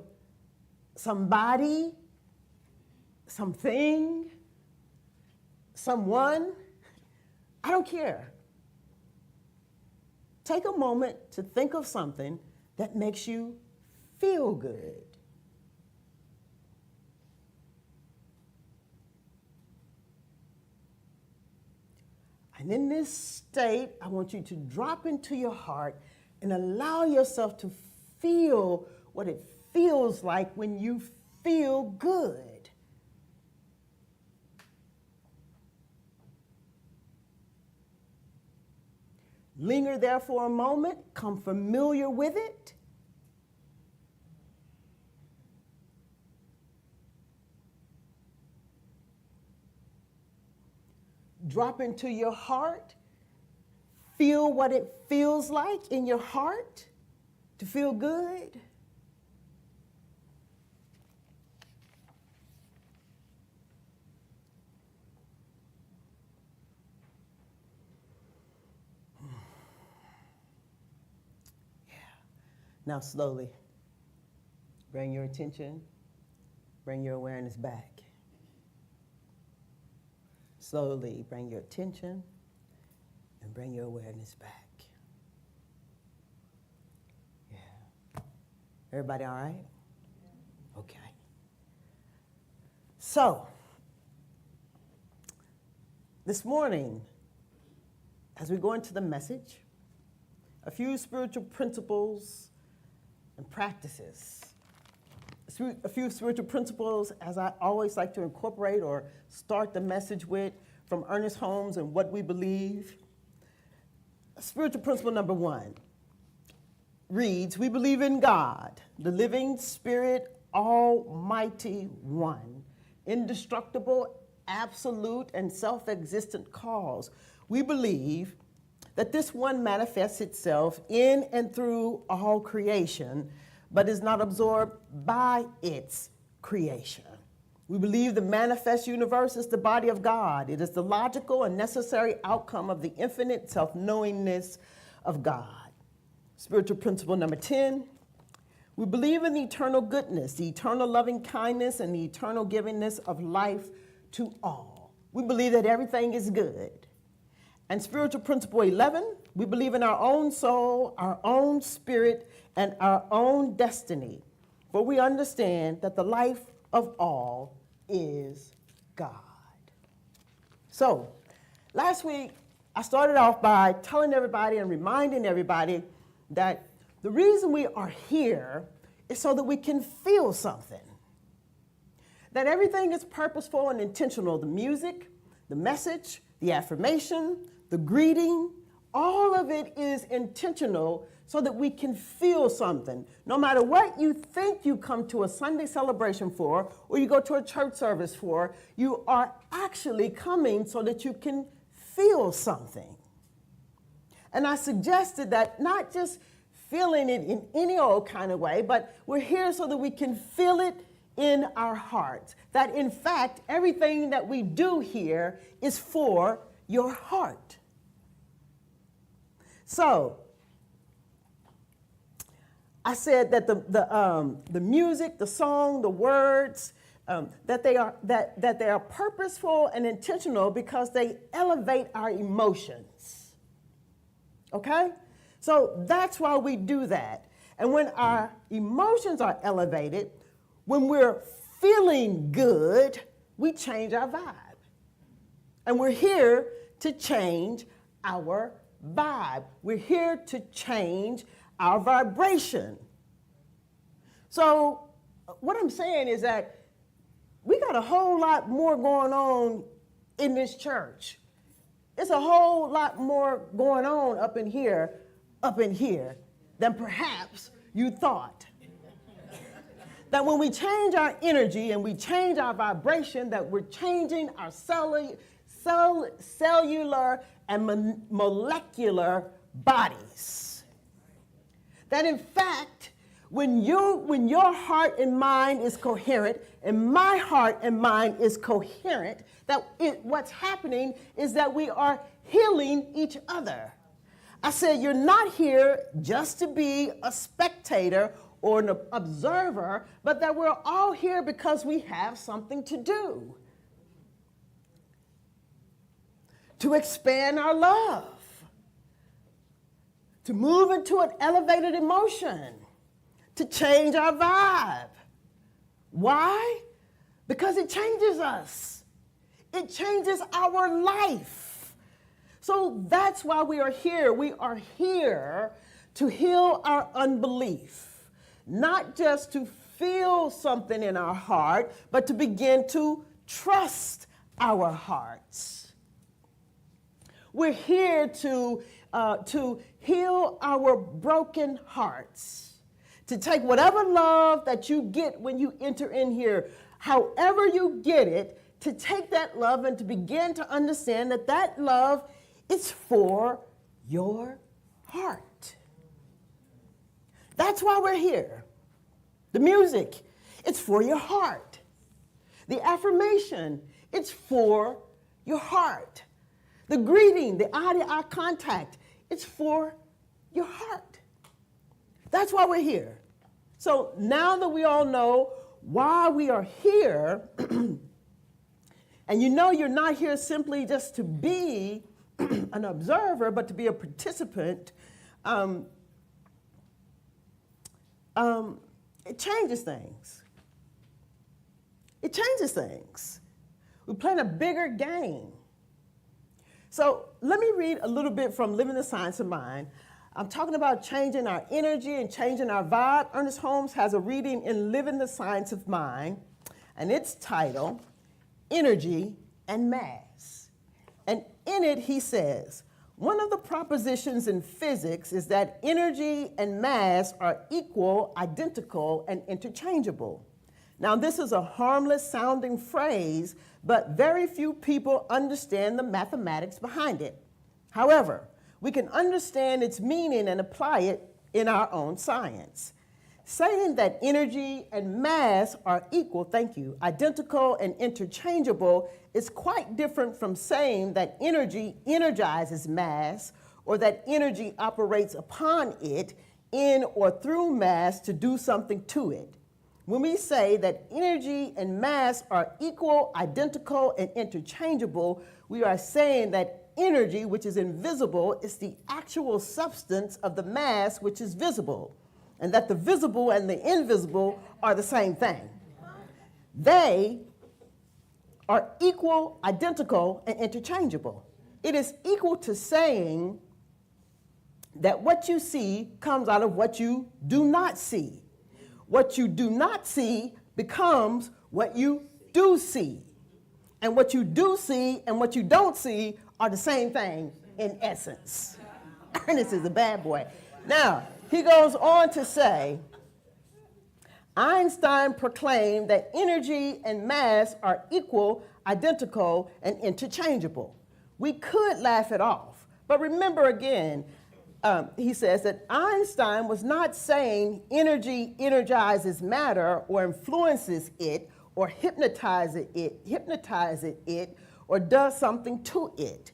somebody, something, someone. I don't care. Take a moment to think of something that makes you feel good. I And in this state, I want you to drop into your heart and allow yourself to feel what it feels like when you feel good. Linger there for a moment, come familiar with it. Drop into your heart. Feel what it feels like in your heart to feel good. Yeah. Now slowly, bring your attention, bring your awareness back. Slowly bring your attention and bring your awareness back. Yeah. Everybody all right? Okay. So, this morning, as we go into the message, a few spiritual principles and practices. A few spiritual principles, as I always like to incorporate or start the message with, from Ernest Holmes and What We Believe. Spiritual principle number 1 reads, we believe in God, the living spirit, almighty one, indestructible, absolute, and self-existent cause. We believe that this one manifests itself in and through all creation, but is not absorbed by its creation. We believe the manifest universe is the body of God. It is the logical and necessary outcome of the infinite self-knowingness of God. Spiritual principle number 10, we believe in the eternal goodness, the eternal loving kindness, and the eternal givingness of life to all. We believe that everything is good. And spiritual principle 11, we believe in our own soul, our own spirit, and our own destiny. For we understand that the life of all is God. So, last week, I started off by telling everybody and reminding everybody that the reason we are here is so that we can feel something. That everything is purposeful and intentional. The music, the message, the affirmation, the greeting, all of it is intentional so that we can feel something. No matter what you think you come to a Sunday celebration for, or you go to a church service for, you are actually coming so that you can feel something. And I suggested that not just feeling it in any old kind of way, but we're here so that we can feel it in our hearts. That in fact, everything that we do here is for your heart. So, I said that the music, the song, the words, that they are purposeful and intentional because they elevate our emotions. Okay? So that's why we do that. And when our emotions are elevated, when we're feeling good, we change our vibe. And we're here to change our vibe. We're here to change our vibration. So what I'm saying is that we got a whole lot more going on in this church. It's a whole lot more going on up in here than perhaps you thought. That when we change our energy and we change our vibration, that we're changing our cellular and molecular bodies. That in fact, when your heart and mind is coherent, and my heart and mind is coherent, what's happening is that we are healing each other. I said, you're not here just to be a spectator or an observer, but that we're all here because we have something to do. To expand our love. To move into an elevated emotion. To change our vibe. Why? Because it changes us. It changes our life. So that's why we are here. We are here to heal our unbelief, not just to feel something in our heart, but to begin to trust our hearts. We're here to heal our broken hearts, to take whatever love that you get when you enter in here, however you get it, to take that love and to begin to understand that that love is for your heart. That's why we're here. The music, it's for your heart. The affirmation, it's for your heart. The greeting, the eye-to-eye contact, it's for your heart. That's why we're here. So now that we all know why we are here, and you know you're not here simply just to be an observer, but to be a participant, it changes things. It changes things. We're playing a bigger game. So let me read a little bit from Living the Science of Mind. I'm talking about changing our energy and changing our vibe. Ernest Holmes has a reading in Living the Science of Mind, and it's titled, Energy and Mass. And in it, he says, one of the propositions in physics is that energy and mass are equal, identical, and interchangeable. Now, this is a harmless sounding phrase, but very few people understand the mathematics behind it. However, we can understand its meaning and apply it in our own science. Saying that energy and mass are equal, identical and interchangeable is quite different from saying that energy energizes mass or that energy operates upon it in or through mass to do something to it. When we say that energy and mass are equal, identical, and interchangeable, we are saying that energy, which is invisible, is the actual substance of the mass, which is visible, and that the visible and the invisible are the same thing. They are equal, identical, and interchangeable. It is equal to saying that what you see comes out of what you do not see. What you do not see becomes what you do see. And what you do see and what you don't see are the same thing in essence. Ernest is a bad boy. Now, he goes on to say, Einstein proclaimed that energy and mass are equal, identical, and interchangeable. We could laugh it off, but remember again, he says that Einstein was not saying energy energizes matter or influences it or hypnotizes it or does something to it.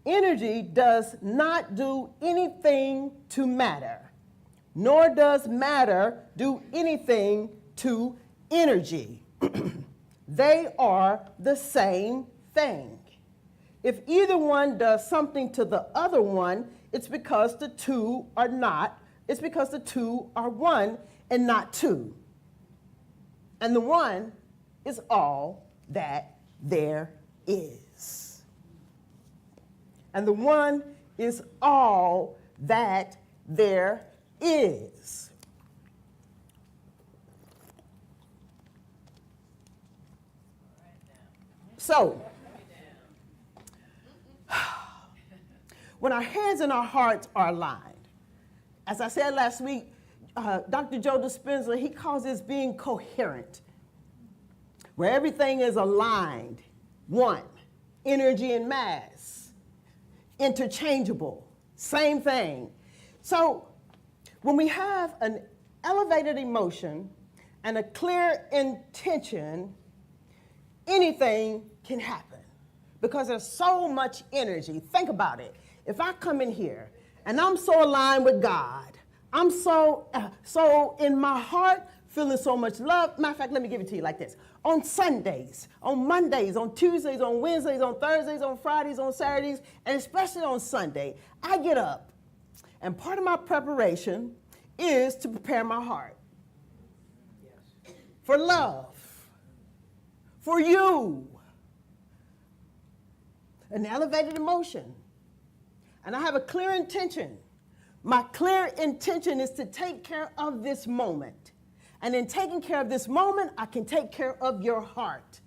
Energy does not do anything to matter, nor does matter do anything to energy. They are the same thing. If either one does something to the other one, it's because the two are one and not two. And the one is all that there is. And the one is all that there is. So, when our heads and our hearts are aligned, as I said last week, Dr. Joe Dispenza, he calls this being coherent, where everything is aligned, one, energy and mass, interchangeable, same thing. So when we have an elevated emotion and a clear intention, anything can happen because there's so much energy. Think about it. If I come in here and I'm so aligned with God, I'm so in my heart feeling so much love. Matter of fact, let me give it to you like this. On Sundays, on Mondays, on Tuesdays, on Wednesdays, on Thursdays, on Fridays, on Saturdays, and especially on Sunday, I get up. And part of my preparation is to prepare my heart for love, for you, an elevated emotion, and I have a clear intention. My clear intention is to take care of this moment. And in taking care of this moment, I can take care of your heart.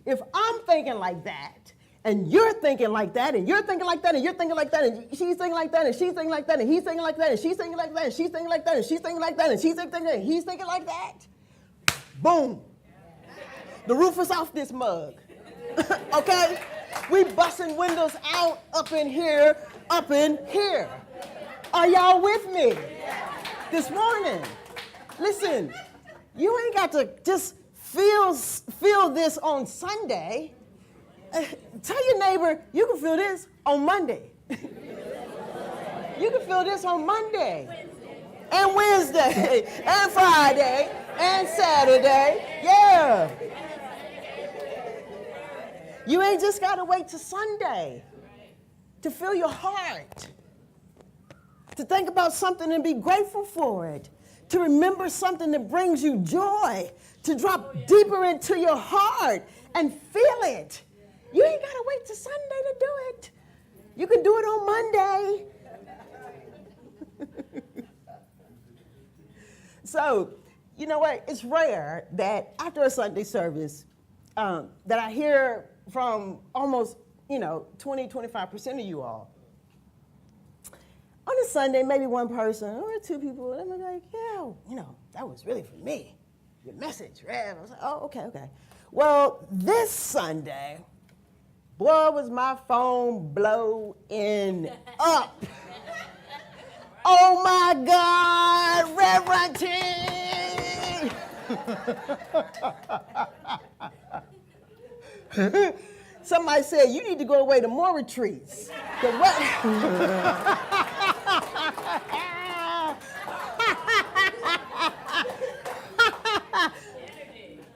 If I'm thinking like that, and you're thinking like that, and you're thinking like that, and you're thinking like that, and she's thinking like that, and she's thinking like that, and he's thinking like that, and she's thinking like that, and she's thinking like that, and she's thinking like that, and she's thinking like that, and he's thinking like that, boom. The roof is off this mug. Okay? We busting windows out up in here, up in here. Are y'all with me this morning? Listen, you ain't got to just feel this on Sunday. Tell your neighbor, you can feel this on Monday. You can feel this on Monday and Wednesday and Friday and Saturday. Yeah. You ain't just got to wait till Sunday to feel your heart, to think about something and be grateful for it, to remember something that brings you joy, to drop deeper into your heart and feel it. You ain't got to wait till Sunday to do it. You can do it on Monday. So, you know what? It's rare that after a Sunday service that I hear from almost, 20, 25% of you all. On a Sunday, maybe one person or two people, and I'm like, yeah, that was really for me. Your message, Rev. I was like, oh, okay. Well, this Sunday, boy, was my phone blowing up. Oh my God, Reverend T. Somebody said, you need to go away to more retreats.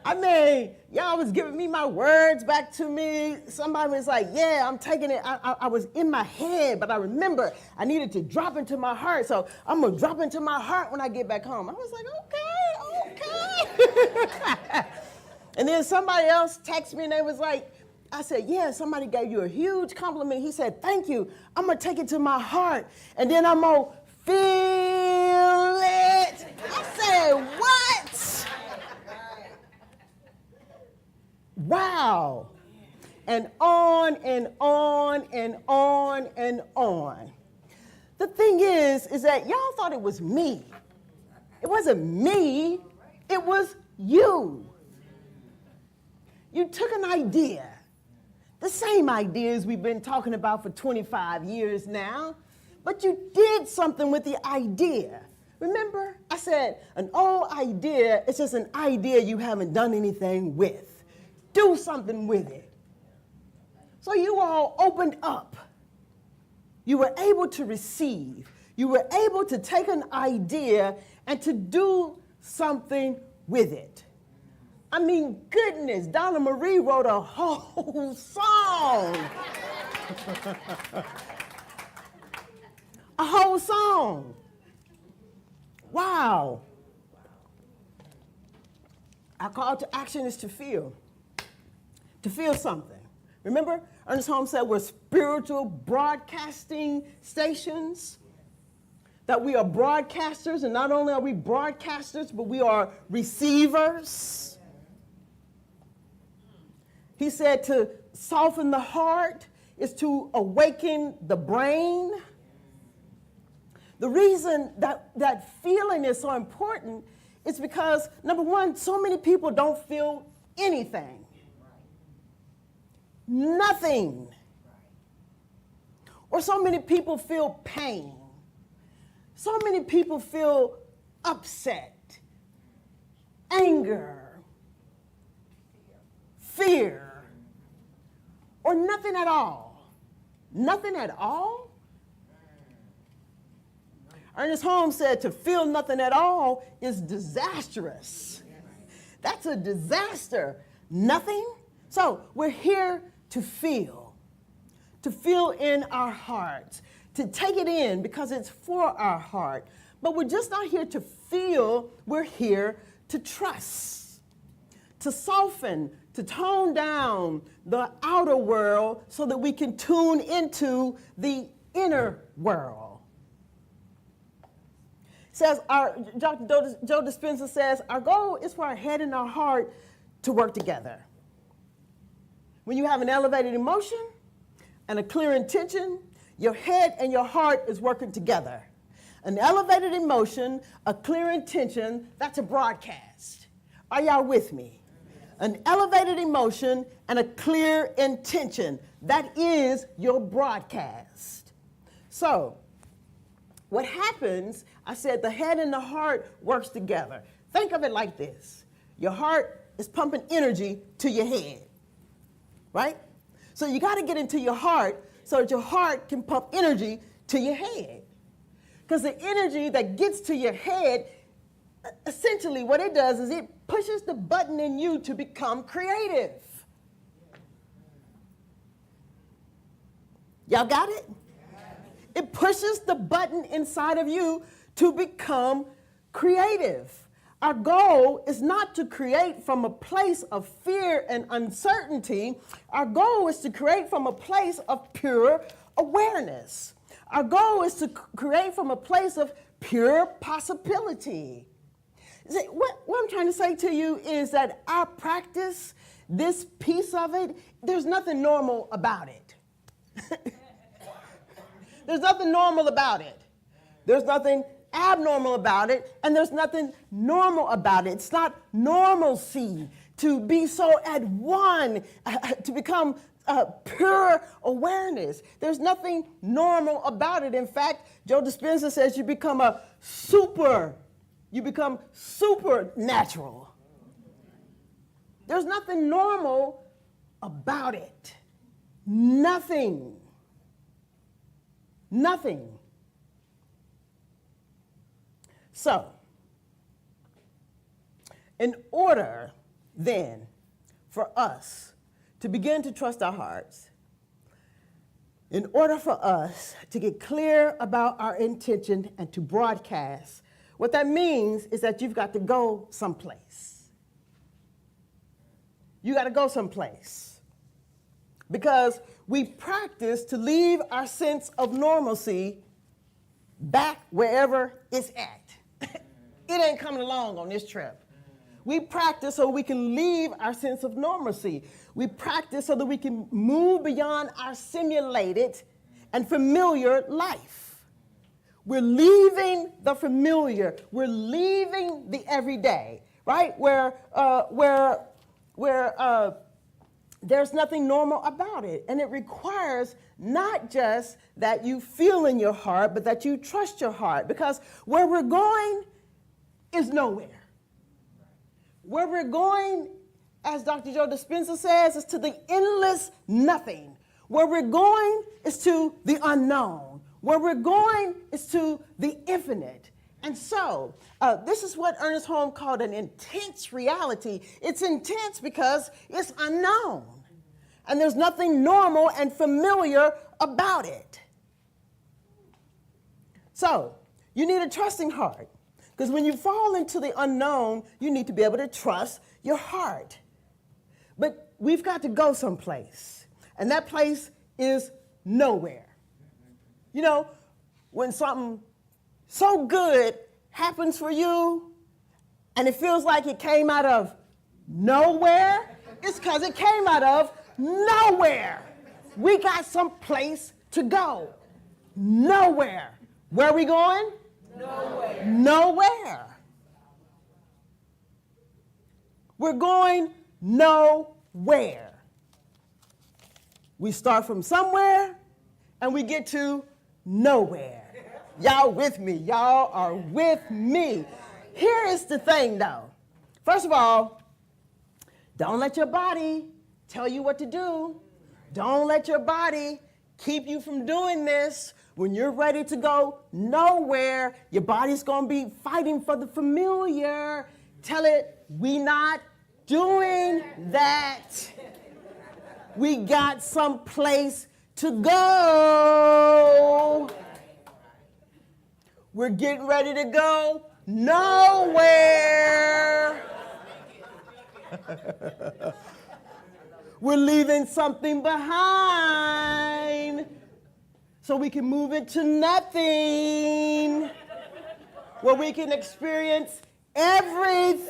I mean, y'all was giving me my words back to me. Somebody was like, yeah, I'm taking it. I was in my head, but I remember I needed to drop into my heart. So I'm going to drop into my heart when I get back home. I was like, okay. And then somebody else texted me and they was like, I said, yeah, somebody gave you a huge compliment. He said, thank you. I'm going to take it to my heart. And then I'm going to feel it. I said, what? Wow. And on and on and on and on. The thing is that y'all thought it was me. It wasn't me. It was you. You took an idea, the same ideas we've been talking about for 25 years now, but you did something with the idea. Remember, I said an old idea is just an idea you haven't done anything with. Do something with it. So you all opened up. You were able to receive. You were able to take an idea and to do something with it. I mean, goodness, Donna Marie wrote a whole song. A whole song. Wow. Our call to action is to feel something. Remember, Ernest Holmes said we're spiritual broadcasting stations, that we are broadcasters, and not only are we broadcasters, but we are receivers. He said to soften the heart is to awaken the brain. The reason that feeling is so important is because, number one, so many people don't feel anything. Nothing. Or so many people feel pain. So many people feel upset, anger, fear, or nothing at all. Nothing at all? Ernest Holmes said to feel nothing at all is disastrous. That's a disaster. Nothing? So we're here to feel in our hearts, to take it in because it's for our heart. But we're just not here to feel, we're here to trust, to soften, to tone down the outer world so that we can tune into the inner world. Says Dr. Joe Dispenza says, our goal is for our head and our heart to work together. When you have an elevated emotion and a clear intention, your head and your heart is working together. An elevated emotion, a clear intention, that's a broadcast. Are y'all with me? An elevated emotion and a clear intention, that is your broadcast. So, what happens, I said the head and the heart works together. Think of it like this. Your heart is pumping energy to your head, right? So you got to get into your heart so that your heart can pump energy to your head. Because the energy that gets to your head, essentially what it does is it pushes the button in you to become creative. Y'all got it? It pushes the button inside of you to become creative. Our goal is not to create from a place of fear and uncertainty. Our goal is to create from a place of pure awareness. Our goal is to create from a place of pure possibility. What I'm trying to say to you is that our practice, this piece of it, there's nothing normal about it. There's nothing normal about it. There's nothing abnormal about it, and there's nothing normal about it. It's not normalcy to be so at one, to become pure awareness. There's nothing normal about it. In fact, Joe Dispenza says you become supernatural. There's nothing normal about it. Nothing. Nothing. So, in order then for us to begin to trust our hearts, in order for us to get clear about our intention and to broadcast, what that means is that you've got to go someplace. You got to go someplace. Because we practice to leave our sense of normalcy back wherever it's at. It ain't coming along on this trip. We practice so we can leave our sense of normalcy. We practice so that we can move beyond our simulated and familiar life. We're leaving the familiar. We're leaving the everyday, right? Where there's nothing normal about it. And it requires not just that you feel in your heart, but that you trust your heart. Because where we're going is nowhere. Where we're going, as Dr. Joe Dispenza says, is to the endless nothing. Where we're going is to the unknown. Where we're going is to the infinite. And so, this is what Ernest Holmes called an intense reality. It's intense because it's unknown. And there's nothing normal and familiar about it. So, you need a trusting heart. Because when you fall into the unknown, you need to be able to trust your heart. But we've got to go someplace. And that place is nowhere. You know, when something so good happens for you and it feels like it came out of nowhere, it's because it came out of nowhere. We got some place to go. Nowhere. Where are we going? Nowhere. Nowhere. We're going nowhere. We start from somewhere and we get to nowhere. Y'all with me? Y'all are with me. Here is the thing though. First of all, don't let your body tell you what to do. Don't let your body keep you from doing this. When you're ready to go nowhere, your body's going to be fighting for the familiar. Tell it, we not doing that. We got some place to go. We're getting ready to go nowhere. We're leaving something behind. So so we can move into nothing, where we can experience everything.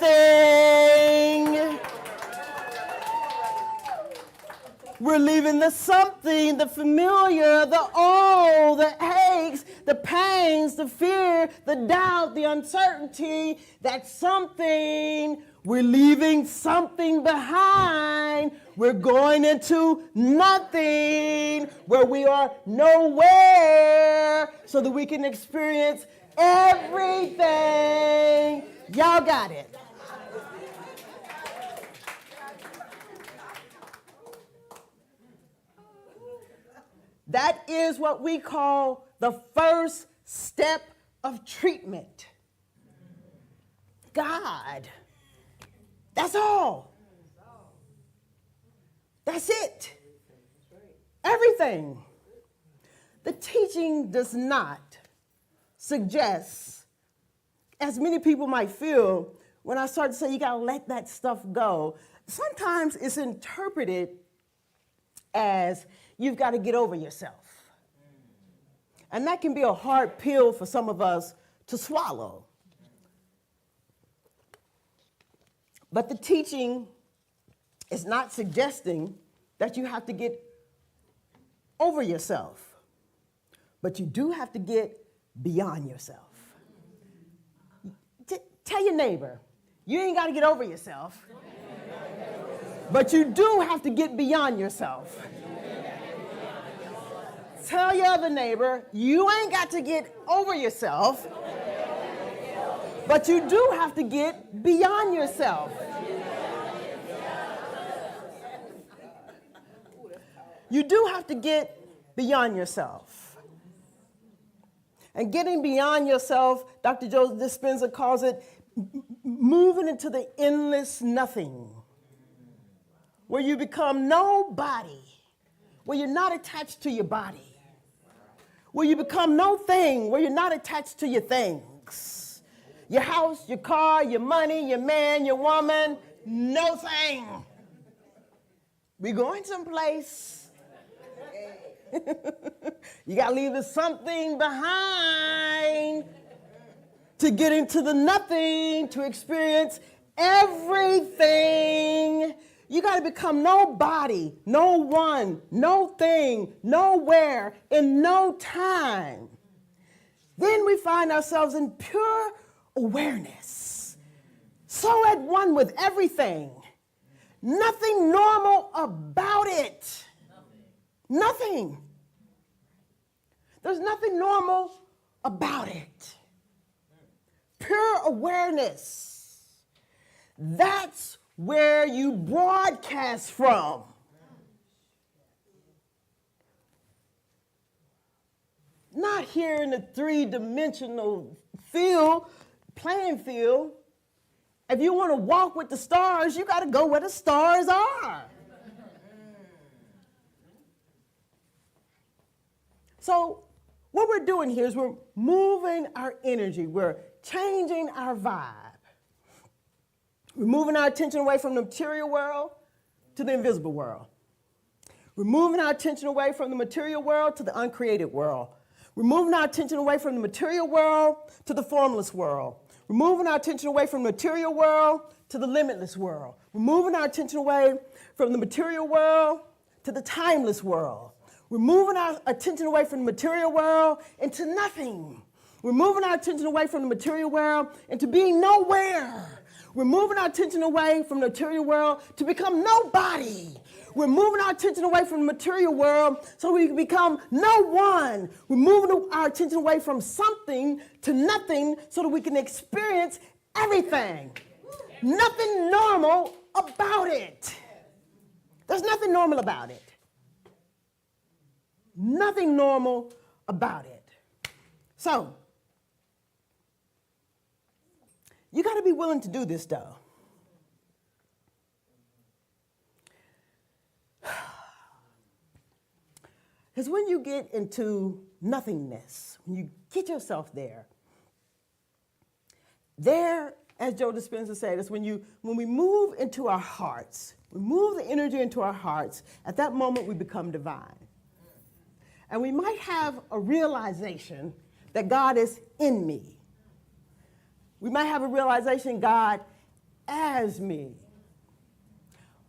We're leaving the something, the familiar, the old, the aches, the pains, the fear, the doubt, the uncertainty. That something, we're leaving something behind. We're going into nothing, where we are nowhere, so that we can experience everything. Y'all got it. That is what we call the first step of treatment. God. That's all. That's it. Everything. The teaching does not suggest, as many people might feel, when I start to say you gotta let that stuff go, sometimes it's interpreted as you've got to get over yourself. And that can be a hard pill for some of us to swallow. But the teaching is not suggesting that you have to get over yourself, but you do have to get beyond yourself. Tell your neighbor, you ain't got to get over yourself, but you do have to get beyond yourself. Tell your other neighbor, you ain't got to get over yourself, but you do have to get beyond yourself. You do have to get beyond yourself. And getting beyond yourself, Dr. Joe Dispenza calls it moving into the endless nothing, where you become nobody, where you're not attached to your body, where you become no thing, where you're not attached to your things. Your house, your car, your money, your man, your woman, no thing. We're going someplace. You got to leave the something behind to get into the nothing, to experience everything. You got to become nobody, no one, no thing, nowhere, in no time. Then we find ourselves in pure awareness, so at one with everything. Nothing normal about it. Nothing. There's nothing normal about it. Pure awareness. That's where you broadcast from. Not here in the three-dimensional playing field. If you want to walk with the stars, you got to go where the stars are. So what we're doing here is we're moving our energy. We're changing our vibe. We're moving our attention away from the material world to the invisible world. We're moving our attention away from the material world to the uncreated world. We're moving our attention away from the material world to the formless world. We're moving our attention away from the material world to the limitless world. We're moving our attention away from the material world to the timeless world. We're moving our attention away from the material world into nothing. We're moving our attention away from the material world into being nowhere. We're moving our attention away from the material world to become nobody. We're moving our attention away from the material world so we can become no one. We're moving our attention away from something to nothing so that we can experience everything. Nothing normal about it. There's nothing normal about it. Nothing normal about it. So, you got to be willing to do this, though. Because when you get into nothingness, when you get yourself there, as Joe Dispenza said, is when we move into our hearts, we move the energy into our hearts, at that moment we become divine. And we might have a realization that God is in me. We might have a realization God as me.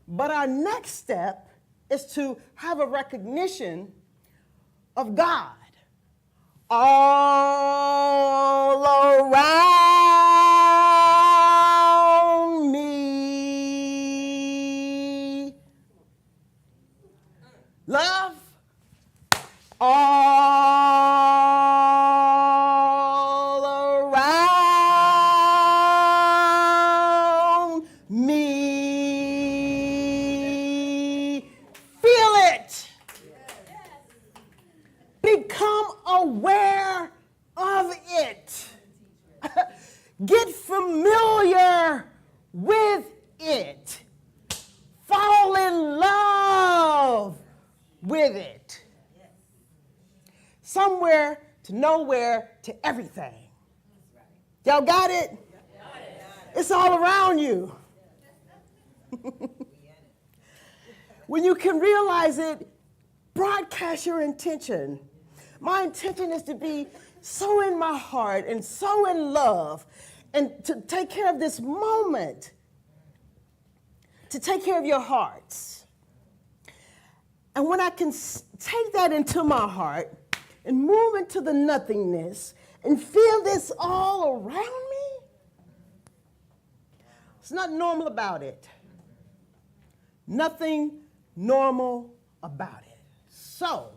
But our next step is to have a recognition of God all around me. Love all around me. Feel it. Become aware of it. Get familiar with it. Fall in love with it. Somewhere to nowhere to everything. Y'all got it? It's all around you. When you can realize it, broadcast your intention. My intention is to be so in my heart and so in love and to take care of this moment, to take care of your hearts. And when I can take that into my heart and move into the nothingness and feel this all around me, there's nothing normal about it. Nothing normal about it. So,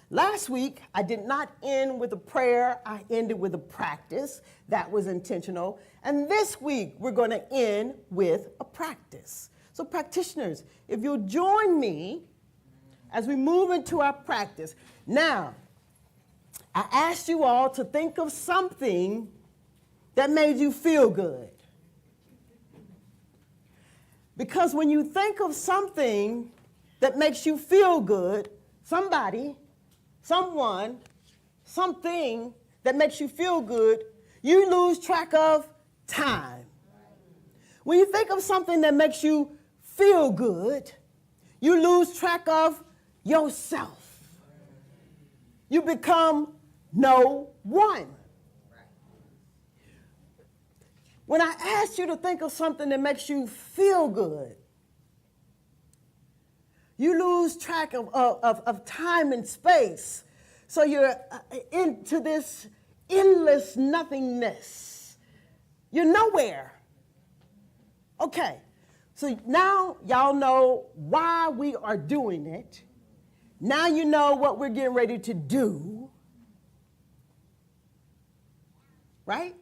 last week, I did not end with a prayer. I ended with a practice. That was intentional. And this week, we're going to end with a practice. So, practitioners, if you'll join me as we move into our practice. Now, I asked you all to think of something that made you feel good. Because when you think of something that makes you feel good, somebody, someone, something that makes you feel good, you lose track of time. When you think of something that makes you feel good, you lose track of yourself. You become no one. When I asked you to think of something that makes you feel good, you lose track of time and space. So you're into this endless nothingness. You're nowhere. Okay, so now y'all know why we are doing it. Now you know what we're getting ready to do. Right?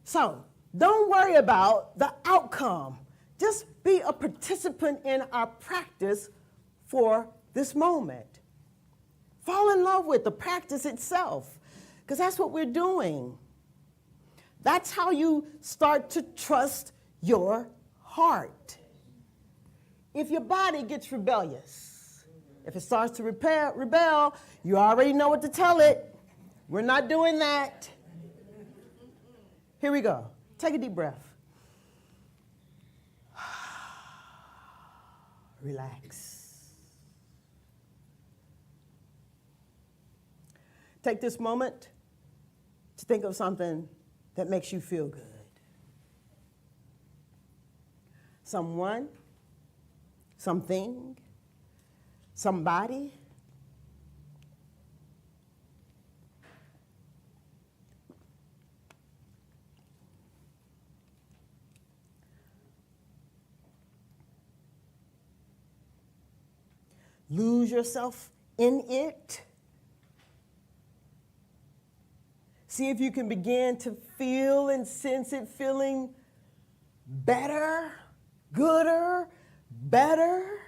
So don't worry about the outcome. Just be a participant in our practice for this moment. Fall in love with the practice itself, because that's what we're doing. That's how you start to trust your heart. If your body gets rebellious, if it starts to rebel, you already know what to tell it. We're not doing that. Here we go. Take a deep breath. Relax. Take this moment to think of something that makes you feel good. Someone, something, somebody. Lose yourself in it. See if you can begin to feel and sense it feeling better, gooder, better.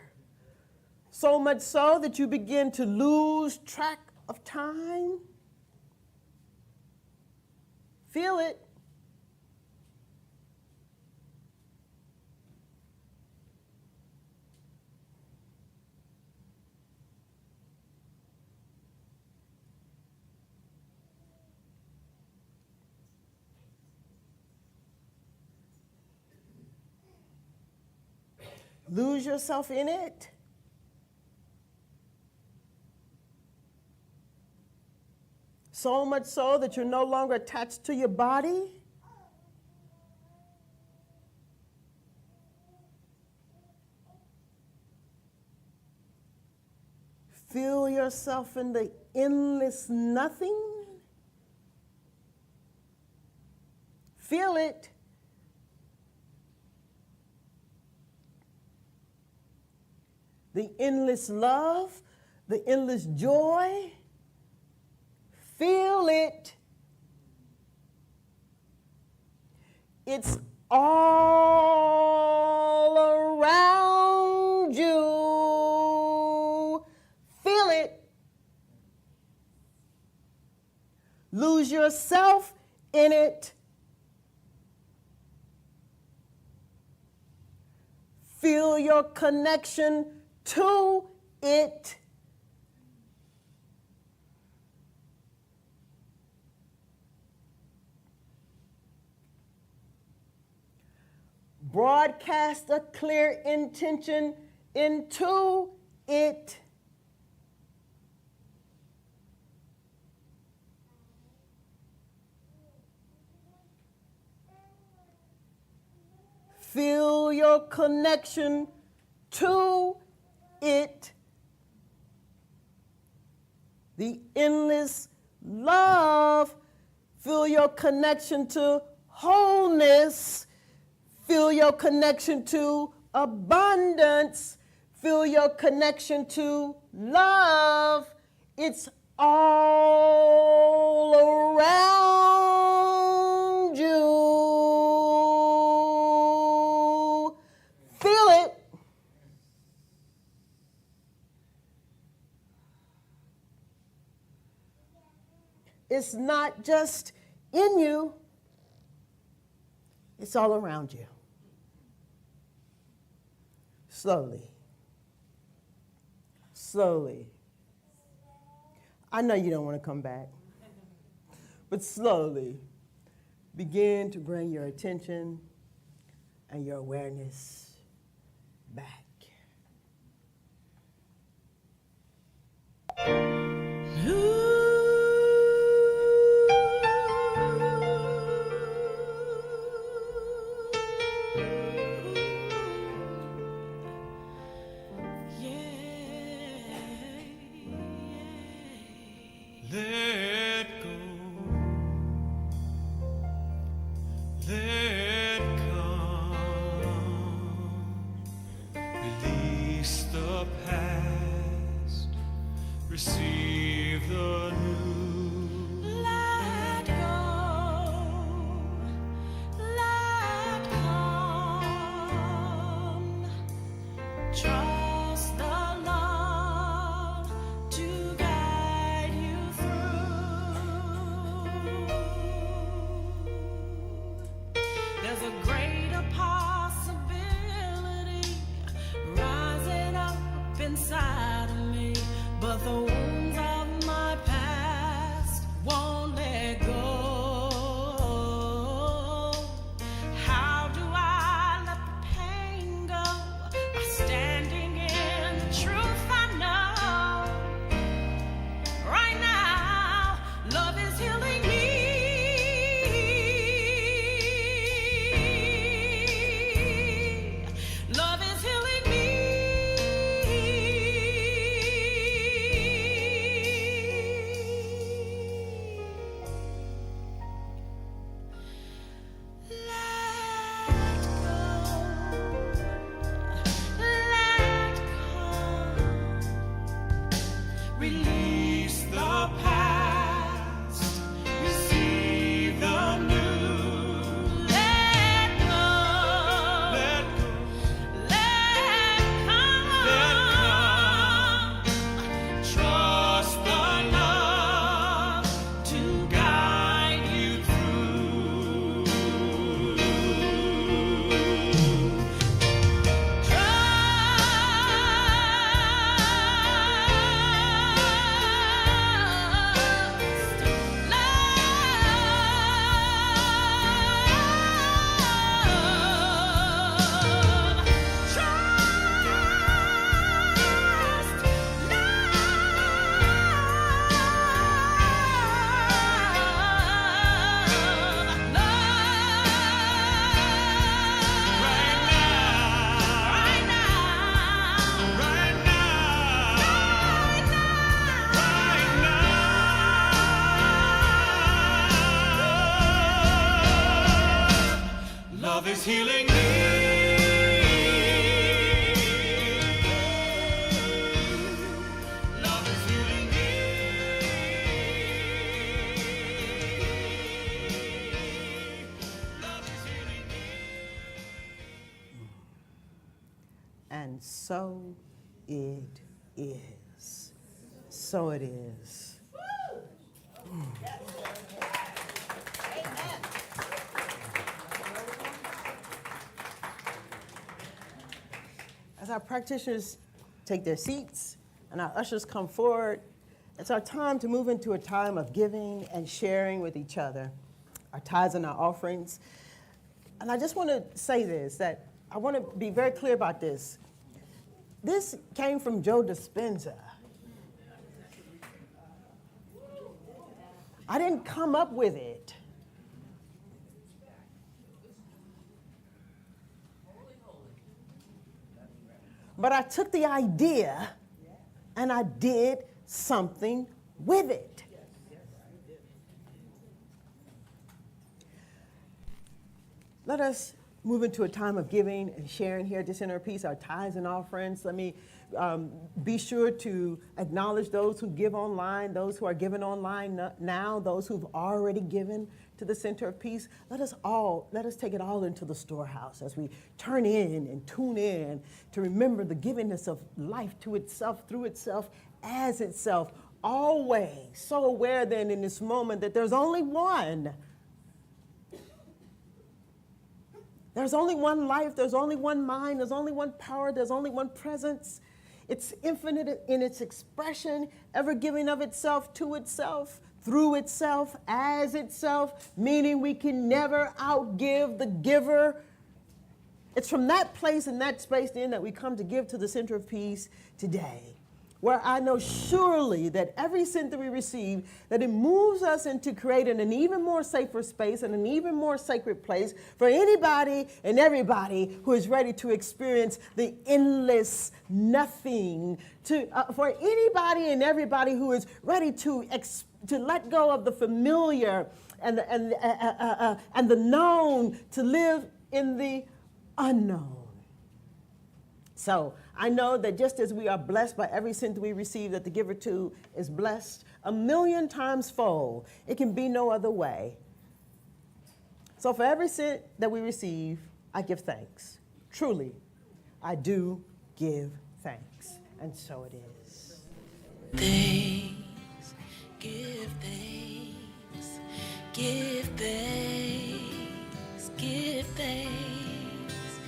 So much so that you begin to lose track of time. Feel it. Lose yourself in it. so much so that you're no longer attached to your body. Feel yourself in the endless nothing. Feel it. The endless love, the endless joy. Feel it. It's all around you. Feel it. Lose yourself in it. Feel your connection to it. Broadcast a clear intention into it. Feel your connection to it. The endless love. Feel your connection to wholeness. Feel your connection to abundance. Feel your connection to love. It's all around you. Feel it. It's not just in you, it's all around you. Slowly. Slowly. I know you don't want to come back, but slowly begin to bring your attention and your awareness back. Let go, let come, release the past, receive healing me. Love is healing me. Love is healing me. And so it is. So it is. As our practitioners take their seats and our ushers come forward, it's our time to move into a time of giving and sharing with each other, our tithes and our offerings. And I just want to say this, that I want to be very clear about this. This came from Joe Dispenza. I didn't come up with it. But I took the idea and I did something with it. Let us move into a time of giving and sharing here at the Center of Peace, our tithes and offerings. Let me be sure to acknowledge those who give online, those who are giving online now, those who've already given to the Center of Peace. Let us take it all into the storehouse as we turn in and tune in to remember the givingness of life to itself, through itself, as itself, always so aware then in this moment that there's only one. There's only one life, there's only one mind, there's only one power, there's only one presence. It's infinite in its expression, ever giving of itself to itself, through itself, as itself, meaning we can never outgive the giver. It's from that place and that space then that we come to give to the Center of Peace today, where I know surely that every cent that we receive, that it moves us into creating an even more safer space and an even more sacred place for anybody and everybody who is ready to experience the endless nothing, for anybody and everybody who is ready to let go of the familiar and the known, to live in the unknown. So I know that just as we are blessed by every cent we receive, that the giver too is blessed 1,000,000 times fold. It can be no other way. So for every cent that we receive, I give thanks. Truly, I do give thanks. And so it is. Thanks, give thanks, give thanks, give thanks,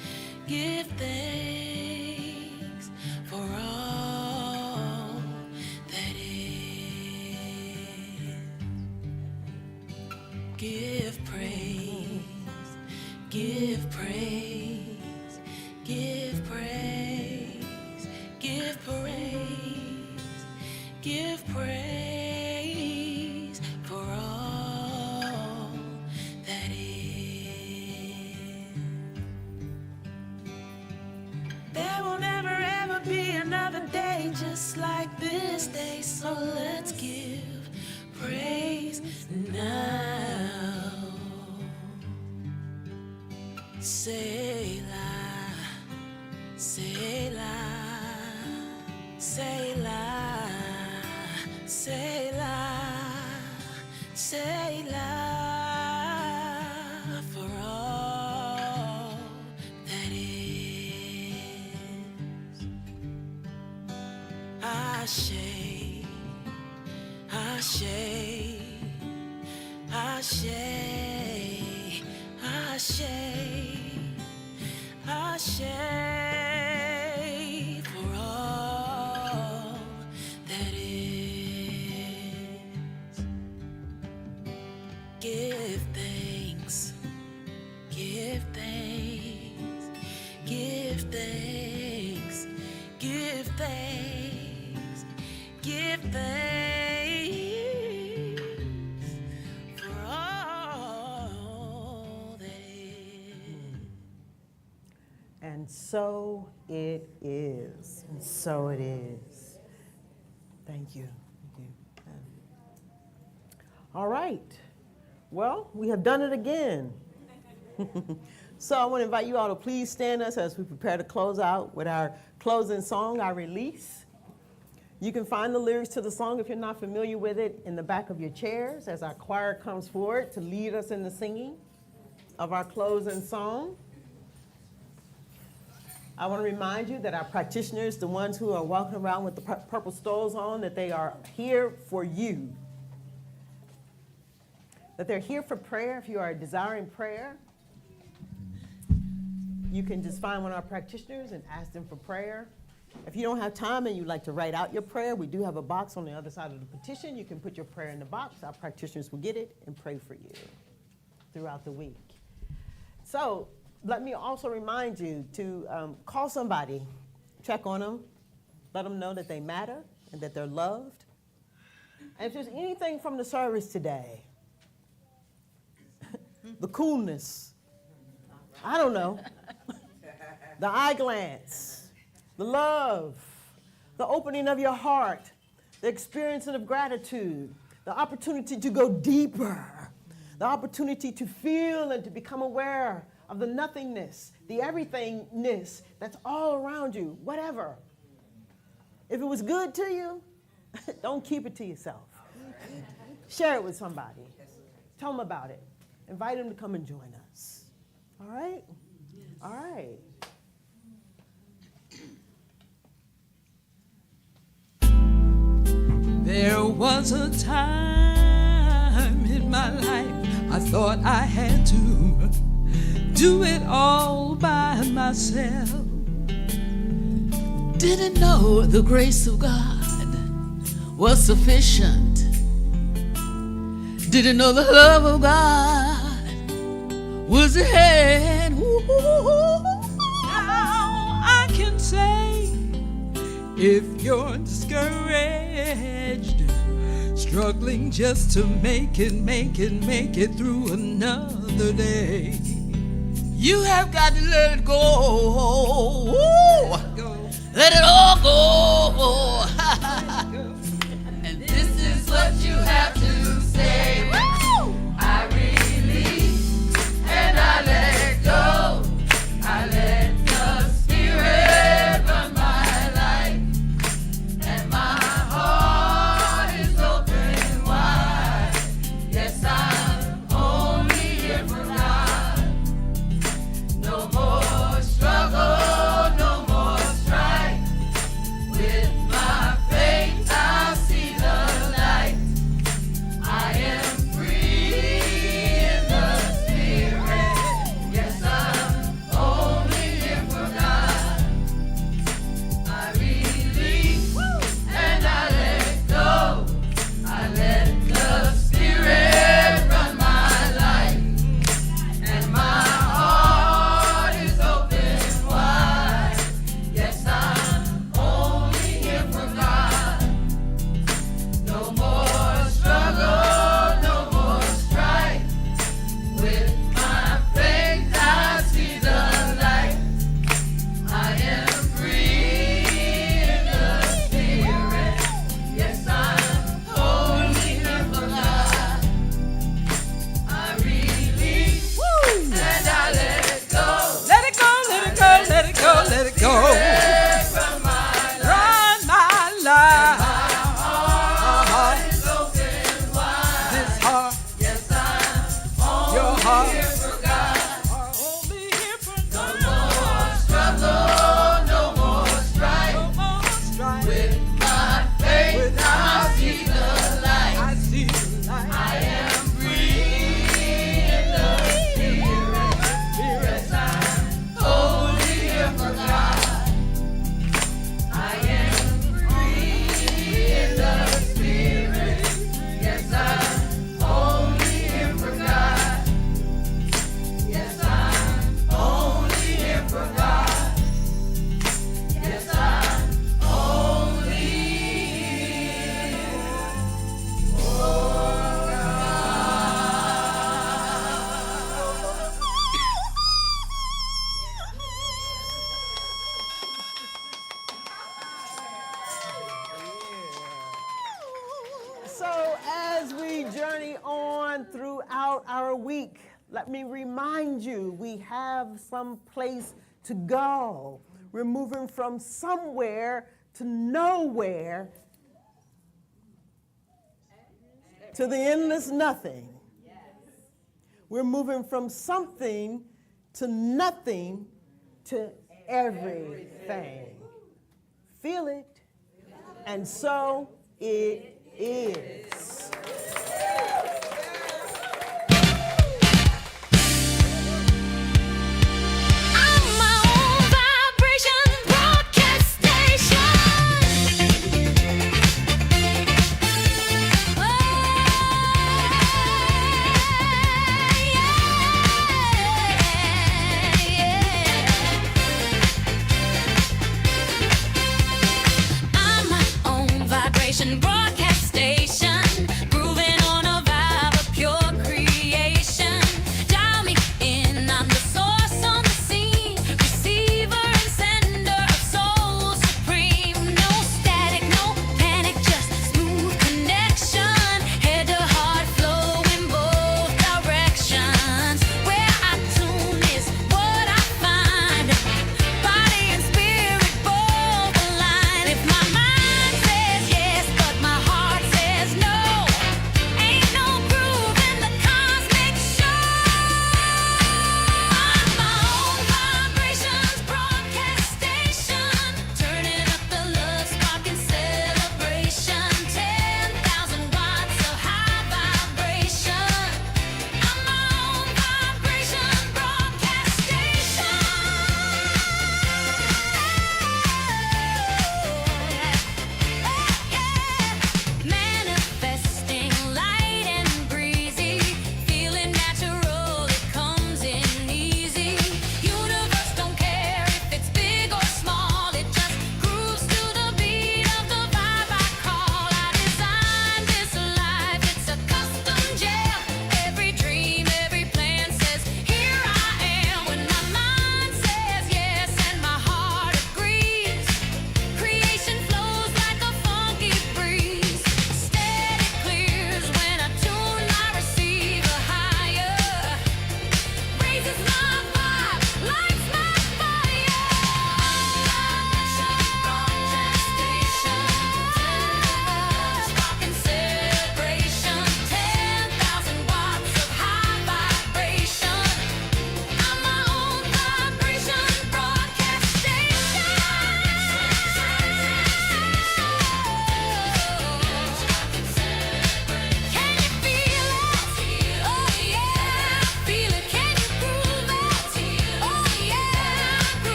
give thanks for all that is. Give praise, give praise, give praise, give praise, give praise for all that is. There will never ever be another day just like this day, so let's give praise now. Selah, Selah, Selah, Selah, Selah, for all that is. Ashe, Ashe, Ashe, Ashe, Ashe, for all that is. Give thanks, give thanks, give thanks, give thanks, give thanks for all that is. And so it is. And so it is. Thank you. Thank you. All right. Well, we have done it again. So I want to invite you all to please stand us as we prepare to close out with our closing song, our release. You can find the lyrics to the song if you're not familiar with it in the back of your chairs as our choir comes forward to lead us in the singing of our closing song. I want to remind you that our practitioners, the ones who are walking around with the purple stoles on, that they are here for you. That they're here for prayer. If you are desiring prayer, you can just find one of our practitioners and ask them for prayer. If you don't have time and you'd like to write out your prayer, we do have a box on the other side of the petition. You can put your prayer in the box. Our practitioners will get it and pray for you throughout the week. So let me also remind you to call somebody, check on them, let them know that they matter and that they're loved. And if there's anything from the service today, the coolness, I don't know, the eye glance, the love, the opening of your heart, the experiencing of gratitude, the opportunity to go deeper, the opportunity to feel and to become aware of the nothingness, the everythingness that's all around you, whatever. If it was good to you, don't keep it to yourself. Share it with somebody. Tell them about it. Invite them to come and join us. All right? All right. There was a time in my life I thought I had to do it all by myself. Didn't know the grace of God was sufficient. Didn't know the love of God was ahead. Now I can say, if you're discouraged, struggling just to make it through another day, you have got to let it go. Let it all go. And this is what you have to say. Woo! I release and I let go. I let the Spirit run my life, and my heart is open wide. Yes, I'm only here for God. No more struggle, no more strife. With my faith, I'll see the light. I am free in the Spirit. Yes, I'm only here for God. I release and I let go. I let the Spirit run my life, and my heart is open wide. Yes, I'm only here for God. No more struggle, no more strife. With my faith, I see the light. I am free in the Spirit. Yes, I'm only here for God. I release and I let it go. Let it go, let it go, let it go, let it go. Run my life. My heart is open wide. This heart, yes, I'm your heart. Here for God. Only here for God. No more struggle, no more strife. No more strife. With my faith, I see the light. I see the light. I am free in the Spirit. Yes, I'm only here for God. I am free in the Spirit. Yes, I'm only here for God. Yes, I'm only here for God. Yes, I'm only here for God. So as we journey on throughout our week, Let me remind you, we have some place to go. We're moving from somewhere to nowhere to the endless nothing. We're moving from something to nothing to everything. Feel it. And so it is.